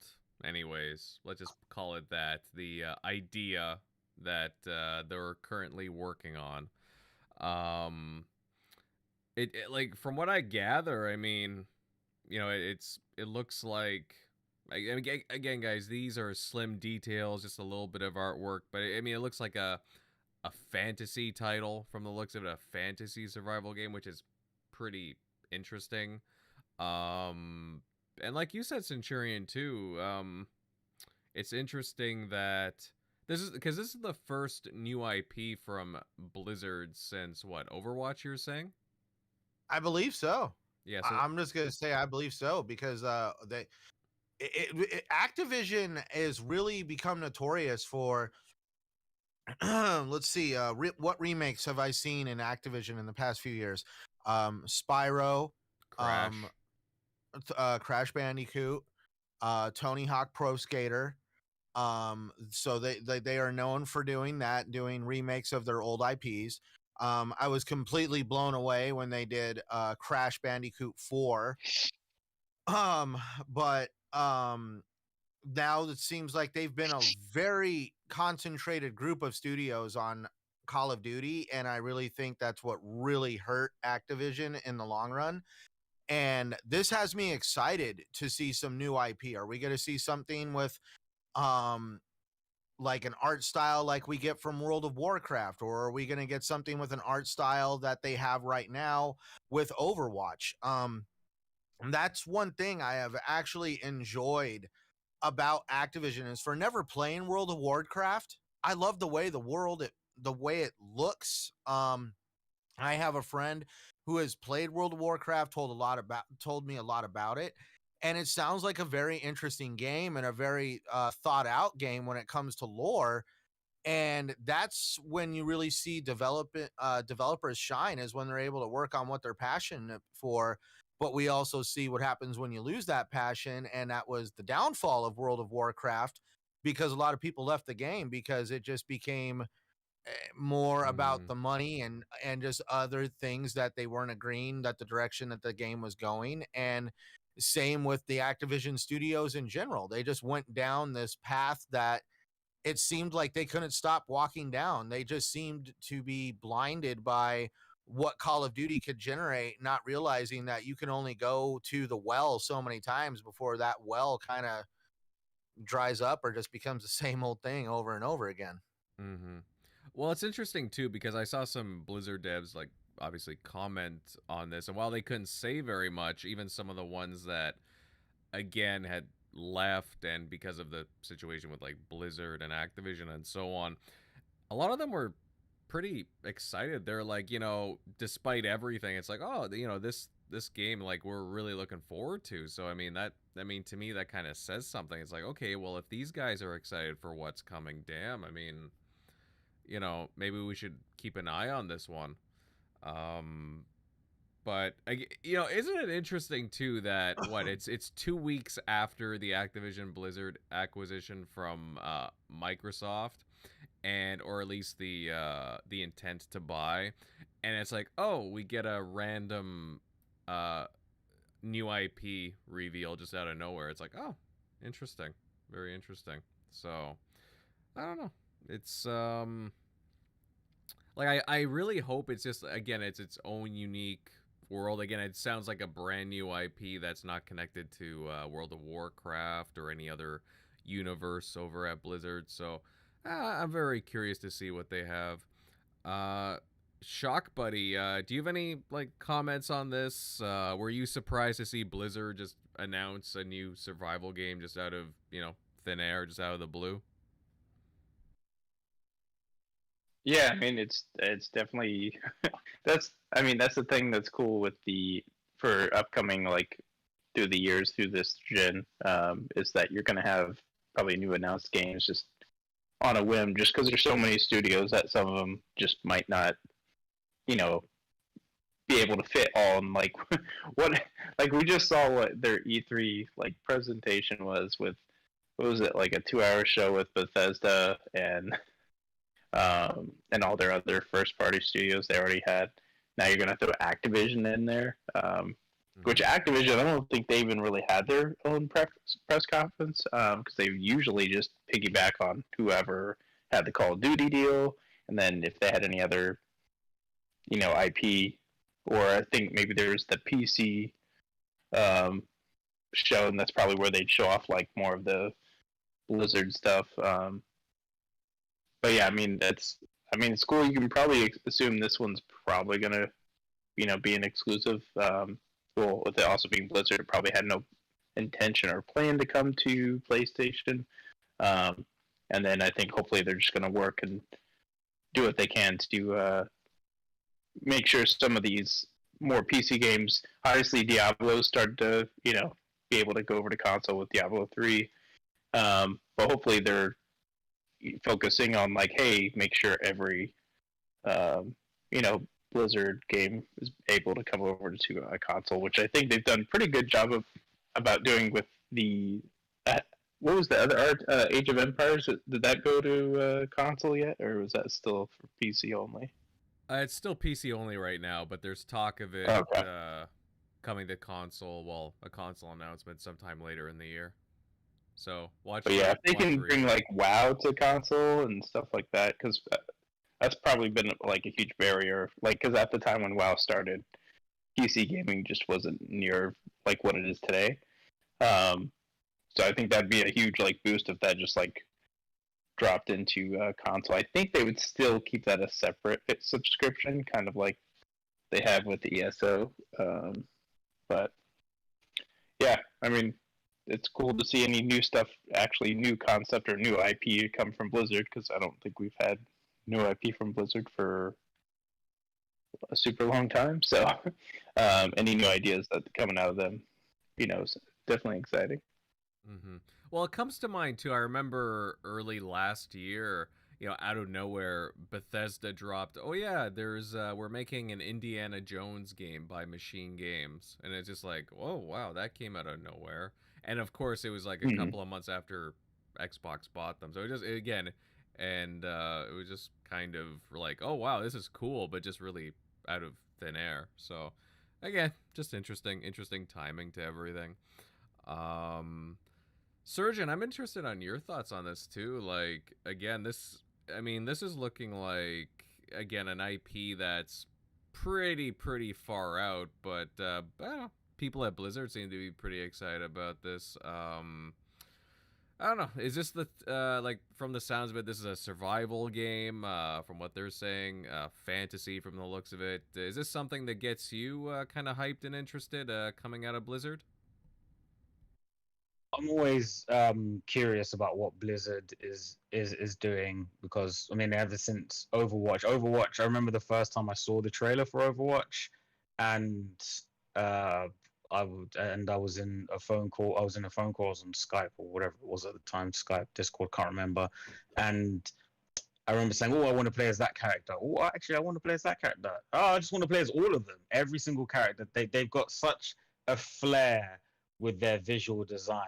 Anyways, let's just call it that. The idea that they're currently working on. Um, it like from what I gather, I mean, it looks like. Again, guys, these are slim details, just a little bit of artwork, but I mean, it looks like a fantasy title from the looks of it, a fantasy survival game, which is pretty interesting. Um, and like you said, Centurion too. It's interesting that this is the first new IP from Blizzard since what, Overwatch? You're saying? I believe so. Yeah. So I'm just gonna say I believe so because Activision is really become notorious for. Let's see. What remakes have I seen in Activision in the past few years? Spyro, Crash. Crash Bandicoot, Tony Hawk Pro Skater. So they are known for doing that, doing remakes of their old IPs. I was completely blown away when they did Crash Bandicoot 4. But now it seems like they've been a very concentrated group of studios on Call of Duty, and I really think that's what really hurt Activision in the long run. And this has me excited to see some new IP. Are we going to see something with like an art style like we get from World of Warcraft, or are we going to get something with an art style that they have right now with Overwatch? That's one thing I have actually enjoyed about Activision is for never playing World of Warcraft. I love the way the way it looks. I have a friend who has played World of Warcraft, told me a lot about it, and it sounds like a very interesting game and a very thought out game when it comes to lore. And that's when you really see developers shine, is when they're able to work on what they're passionate for. But we also see what happens when you lose that passion, and that was the downfall of World of Warcraft, because a lot of people left the game because it just became more about the money and just other things that they weren't agreeing that the direction that the game was going. And same with the Activision studios in general. They just went down this path that it seemed like they couldn't stop walking down. They just seemed to be blinded by what Call of Duty could generate, not realizing that you can only go to the well so many times before that well kind of dries up or just becomes the same old thing over and over again. Mm-hmm. Well, it's interesting too because I saw some Blizzard devs like obviously comment on this, and while they couldn't say very much, even some of the ones that again had left and because of the situation with like Blizzard and Activision and so on, a lot of them were pretty excited. They're like, despite everything, it's like, oh, this game, like, we're really looking forward to. So I mean to me that kind of says something. It's like, okay, well, if these guys are excited for what's coming, damn, I mean, maybe we should keep an eye on this one. But isn't it interesting too that it's 2 weeks after the Activision Blizzard acquisition from Microsoft, and or at least the intent to buy, and it's like, oh, we get a random new IP reveal just out of nowhere. It's like, oh, interesting, very interesting. So I don't know. It's like I really hope it's just, again, it's its own unique world. Again, it sounds like a brand new IP that's not connected to World of Warcraft or any other universe over at Blizzard. So I'm very curious to see what they have. Shock Buddy, do you have any like comments on this? Were you surprised to see Blizzard just announce a new survival game just out of thin air, just out of the blue? Yeah, I mean it's definitely that's the thing that's cool with for upcoming, like, through the years through this gen, is that you're gonna have probably new announced games just on a whim, just because there's so many studios that some of them just might not be able to fit all in, like, what, like, we just saw what their E3 like presentation was with, what was it, like a 2-hour show with Bethesda and all their other first party studios they already had. Now you're gonna throw Activision in there, which Activision, I don't think they even really had their own press conference, because they usually just piggyback on whoever had the Call of Duty deal, and then if they had any other IP, or I think maybe there's the PC show, and that's probably where they'd show off like more of the Blizzard stuff. But yeah, it's cool. You can probably assume this one's probably gonna be an exclusive. Well, with it also being Blizzard, it probably had no intention or plan to come to PlayStation. And then I think hopefully they're just gonna work and do what they can to make sure some of these more PC games. Obviously, Diablo started to be able to go over to console with Diablo 3, but hopefully they're focusing on like, hey, make sure every Blizzard game is able to come over to a console, which I think they've done a pretty good job about doing with the what was the other art Age of Empires? Did that go to console yet, or was that still for PC only? It's still PC only right now, but there's talk of it coming to console. Well, a console announcement sometime later in the year. So watch. But yeah, if they can bring like WoW to console and stuff like that, because that's probably been like a huge barrier. Like, because at the time when WoW started, PC gaming just wasn't near like what it is today. So I think that'd be a huge like boost if that just like dropped into console. I think they would still keep that a separate subscription, kind of like they have with the ESO. But yeah, I mean, it's cool to see any new stuff, actually new concept or new IP come from Blizzard, because I don't think we've had new IP from Blizzard for a super long time. So any new ideas that coming out of them, is definitely exciting. Mm-hmm. Well, it comes to mind too. I remember early last year, out of nowhere, Bethesda dropped, "Oh yeah, there's we're making an Indiana Jones game by Machine Games," and it's just like, "Whoa, wow, that came out of nowhere." And of course, it was like a couple of months after Xbox bought them, so it was just kind of like, "Oh wow, this is cool," but just really out of thin air. So again, just interesting timing to everything. Surgeon, I'm interested on your thoughts on this too. Like, again, this is looking like, again, an IP that's pretty far out, but people at Blizzard seem to be pretty excited about this. I don't know. Is this like, from the sounds of it, this is a survival game, from what they're saying, fantasy from the looks of it. Is this something that gets you kind of hyped and interested coming out of Blizzard? I'm always curious about what Blizzard is doing, because I mean, ever since Overwatch, I remember the first time I saw the trailer for Overwatch, and I was in a phone call. I was on Skype or whatever it was at the time, Skype, Discord, can't remember, and I remember saying, "Oh, I want to play as that character. Oh, actually, I want to play as that character. Oh, I just want to play as all of them, every single character. They've got such a flair with their visual design,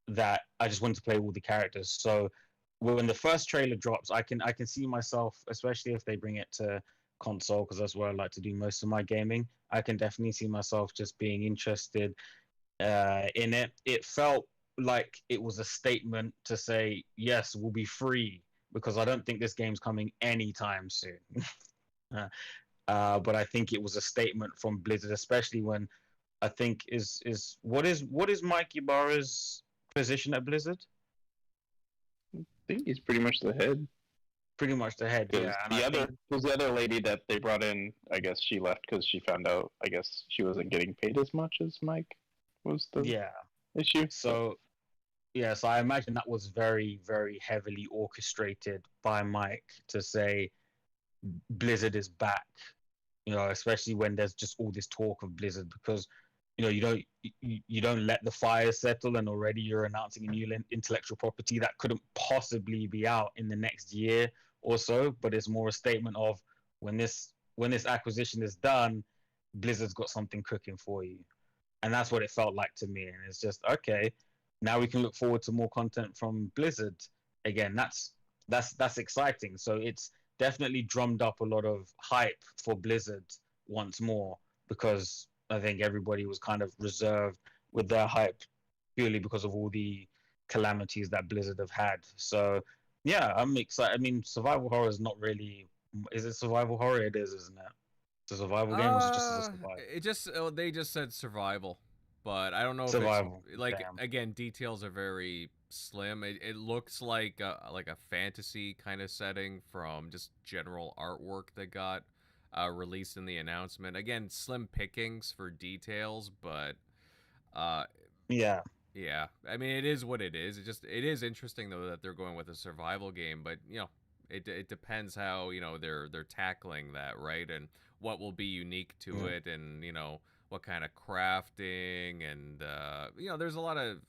that I just wanted to play all the characters." So when the first trailer drops, I can see myself, especially if they bring it to console, because that's where I like to do most of my gaming. I can definitely see myself just being interested in it. It felt like it was a statement to say, yes, we'll be free, because I don't think this game's coming anytime soon. But I think it was a statement from Blizzard, especially when I think what is Mike Ibarra's position at Blizzard? I think he's pretty much the head. Pretty much the head, yeah. The other lady that they brought in, I guess she left because she found out, I guess, she wasn't getting paid as much as Mike was the issue. So I imagine that was very, very heavily orchestrated by Mike to say Blizzard is back, especially when there's just all this talk of Blizzard, because you don't let the fire settle, and already you're announcing a new intellectual property that couldn't possibly be out in the next year or so. But it's more a statement of, when this acquisition is done, Blizzard's got something cooking for you. And that's what it felt like to me. And it's just, okay, now we can look forward to more content from Blizzard again. That's exciting. So it's definitely drummed up a lot of hype for Blizzard once more, because I think everybody was kind of reserved with their hype purely because of all the calamities that Blizzard have had. So yeah, I'm excited. I mean, survival horror is not really Is it survival horror? It is, isn't it? It's a survival game, or is it just as a survival? It just they just said survival, but I don't know if it's Survival. like, Damn. again, details are very slim. It looks like a fantasy kind of setting from just general artwork that got released in the announcement. Again, slim pickings for details, but uh, Yeah. yeah, I mean, it is what it is. It is interesting though that they're going with a survival game, but it depends how they're tackling that, right, and what will be unique to Yeah. it, and what kind of crafting, and there's a lot of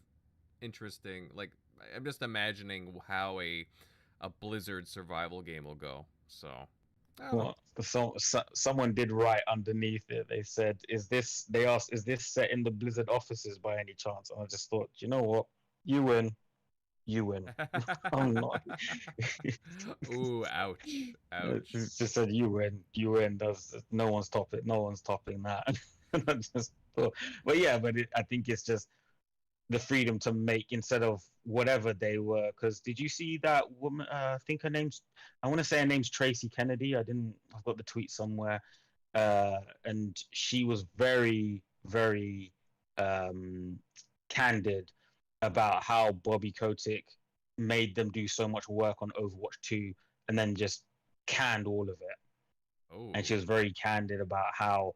interesting, like, I'm just imagining how a Blizzard survival game will go. So I don't know. Well, someone did write underneath it. They said, "Is this?" They asked, "Is this set in the Blizzard offices by any chance?" And I just thought, you know what? You win. You win. I'm not. Ooh, ouch, ouch. It just said you win. You win. No one's topping. No one's topping that. And I just thought, but yeah, I think it's just the freedom to make instead of whatever they were. Because did you see that woman? I think her name's. I want to say her name's Tracy Kennedy. I didn't. I've got the tweet somewhere. And she was very, very candid about how Bobby Kotick made them do so much work on Overwatch 2 and then just canned all of it. Oh. And she was very candid about how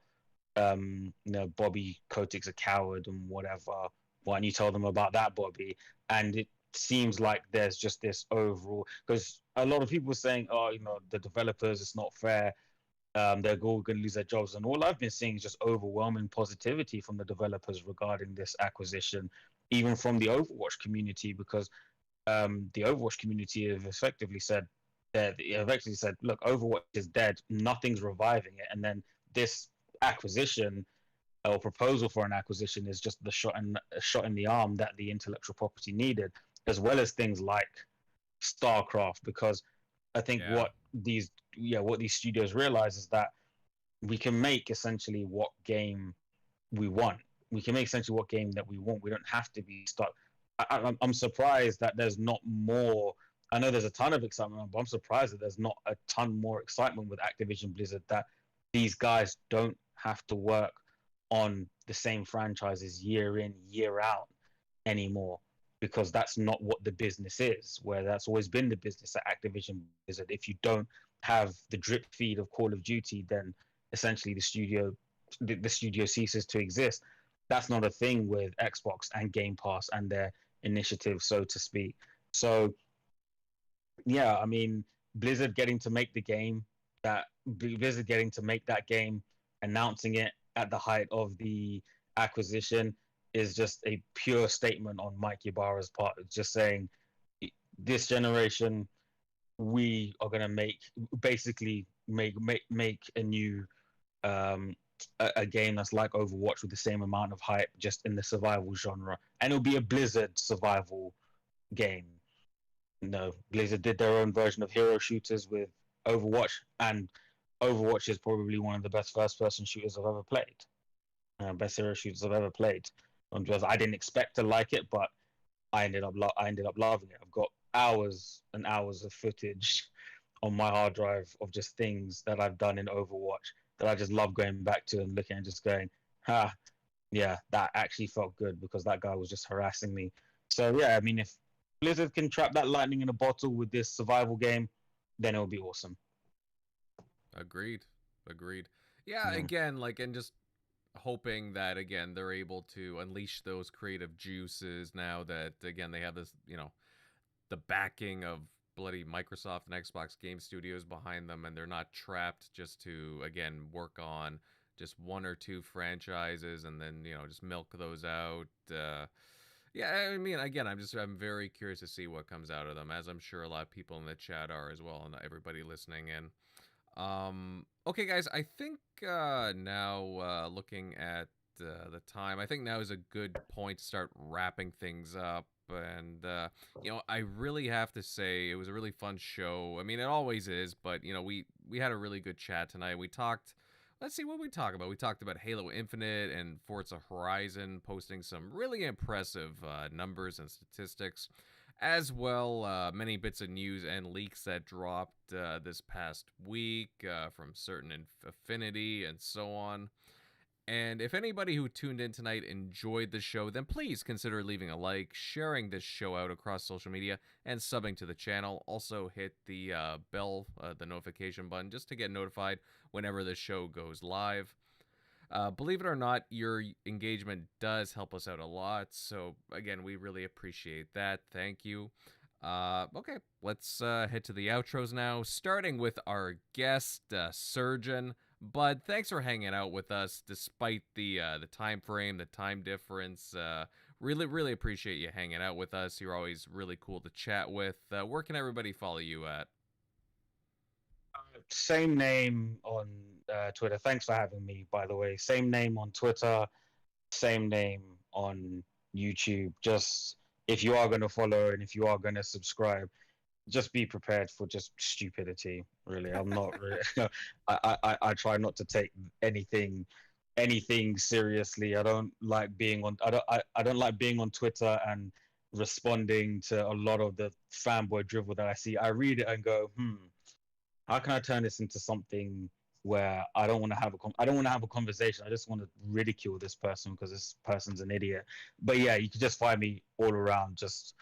Bobby Kotick's a coward and whatever. Why don't you tell them about that, Bobby? And it seems like there's just this overall, because a lot of people were saying, oh, the developers, it's not fair. They're all going to lose their jobs. And all I've been seeing is just overwhelming positivity from the developers regarding this acquisition, even from the Overwatch community, because the Overwatch community have effectively said, look, Overwatch is dead. Nothing's reviving it. And then this acquisition or proposal for an acquisition is just the shot in the arm that the intellectual property needed, as well as things like StarCraft, because I think what these studios realize is that we can make essentially what game we want. We can make essentially what game that we want. We don't have to be stuck. I'm surprised that there's not more. I know there's a ton of excitement, but I'm surprised that there's not a ton more excitement with Activision Blizzard, that these guys don't have to work on the same franchises year in, year out anymore, because that's not what the business is, where that's always been the business at Activision Blizzard. If you don't have the drip feed of Call of Duty, then essentially the studio ceases to exist. That's not a thing with Xbox and Game Pass and their initiative, so to speak. So yeah, I mean, Blizzard getting to make that game, announcing it at the height of the acquisition, is just a pure statement on Mike Ybarra's part. It's just saying, this generation, we are going to make a new a game that's like Overwatch with the same amount of hype, just in the survival genre, and it'll be a Blizzard survival game. Blizzard did their own version of hero shooters with Overwatch, and Overwatch is probably one of the best first-person shooters I've ever played. Best hero shooters I've ever played. I didn't expect to like it, but I ended up loving it. I've got hours and hours of footage on my hard drive of just things that I've done in Overwatch that I just love going back to and looking and just going, yeah, that actually felt good because that guy was just harassing me. So yeah, I mean, if Blizzard can trap that lightning in a bottle with this survival game, then it'll be awesome. Agreed. Yeah, again, and just hoping that, again, they're able to unleash those creative juices now that, again, they have this, the backing of bloody Microsoft and Xbox game studios behind them, and they're not trapped just to, again, work on just one or two franchises and then, just milk those out. Yeah, I mean, again, I'm very curious to see what comes out of them, as I'm sure a lot of people in the chat are as well, and everybody listening in. Okay, guys, I think now looking at the time, I think now is a good point to start wrapping things up. And I really have to say it was a really fun show. I mean, it always is, but we had a really good chat tonight. We talked. Let's see what we talked about. We talked about Halo Infinite and Forza Horizon posting some really impressive numbers and statistics. As well, many bits of news and leaks that dropped this past week from Certain Affinity and so on. And if anybody who tuned in tonight enjoyed the show, then please consider leaving a like, sharing this show out across social media, and subbing to the channel. Also hit the bell, the notification button, just to get notified whenever the show goes live. Believe it or not, your engagement does help us out a lot. So, again, we really appreciate that. Thank you. Okay, let's head to the outros now, starting with our guest, Surgeon. Bud, thanks for hanging out with us despite the time frame, the time difference. Really appreciate you hanging out with us. You're always really cool to chat with. Where can everybody follow you at? Same name on Twitter. Thanks for having me, by the way. Same name on Twitter, same name on YouTube. Just if you are going to follow and if you are going to subscribe, just be prepared for just stupidity. Really, I'm not really. I try not to take anything seriously. I don't like being on. I don't like being on Twitter and responding to a lot of the fanboy drivel that I see. I read it and go, how can I turn this into something where I don't want to have a conversation. I just want to ridicule this person because this person's an idiot. But yeah, you can just find me all around, just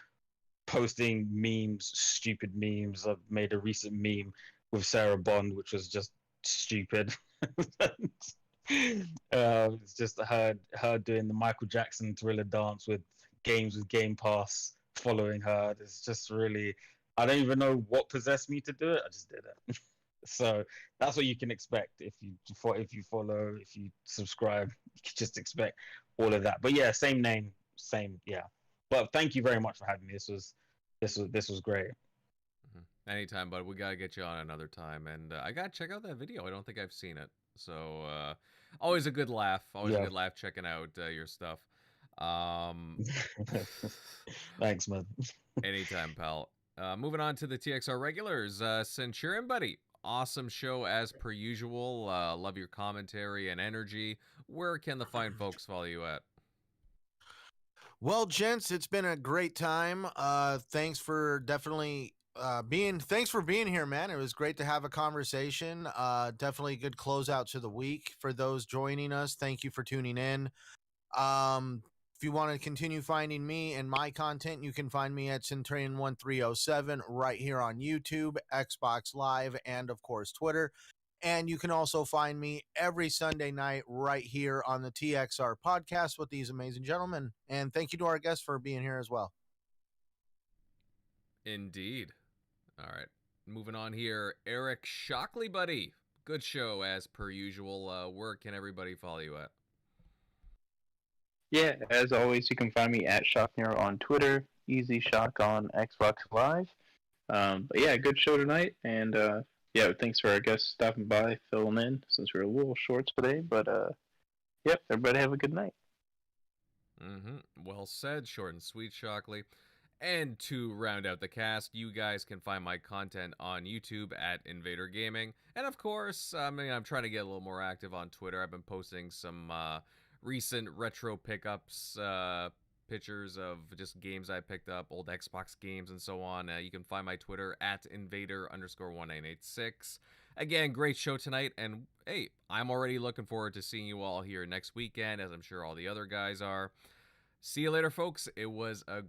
posting memes, stupid memes. I've made a recent meme with Sarah Bond, which was just stupid. It's just her doing the Michael Jackson Thriller dance with Game Pass following her. It's just really, I don't even know what possessed me to do it. I just did it. So that's what you can expect if you follow, if you subscribe. You can just expect all of that. But yeah, same name, same yeah. But thank you very much for having me. This was great. Anytime, bud. We gotta get you on another time, and I gotta check out that video. I don't think I've seen it, so always a good laugh. Always a good laugh checking out your stuff. Thanks, man. Anytime, pal. Moving on to the TXR regulars, Centurion buddy. Awesome show as per usual. Love your commentary and energy. Where can the fine folks follow you at? Well, gents, it's been a great time. Thanks for thanks for being here, man. It was great to have a conversation. Definitely a good closeout to the week for those joining us. Thank you for tuning in. If you want to continue finding me and my content, you can find me at Centurion1307 right here on YouTube, Xbox Live, and of course Twitter. And you can also find me every Sunday night right here on the TXR Podcast with these amazing gentlemen. And thank you to our guests for being here as well. Indeed. All right. Moving on here, Eric Shockley, buddy. Good show as per usual. Where can everybody follow you at? Yeah, as always, you can find me at Shocknero on Twitter, Easy Shock on Xbox Live. But yeah, good show tonight, and yeah, thanks for our guests stopping by, filling in, since we're a little short today. But yep, everybody have a good night. Well said, short and sweet, Shockley. And to round out the cast, you guys can find my content on YouTube at Invader Gaming, and of course, I'm trying to get a little more active on Twitter. I've been posting some recent retro pickups, pictures of just games I picked up, old Xbox games and so on. You can find my Twitter at Invader_1986. Again, great show tonight, and hey, I'm already looking forward to seeing you all here next weekend, as I'm sure all the other guys are. See you later, folks. It was a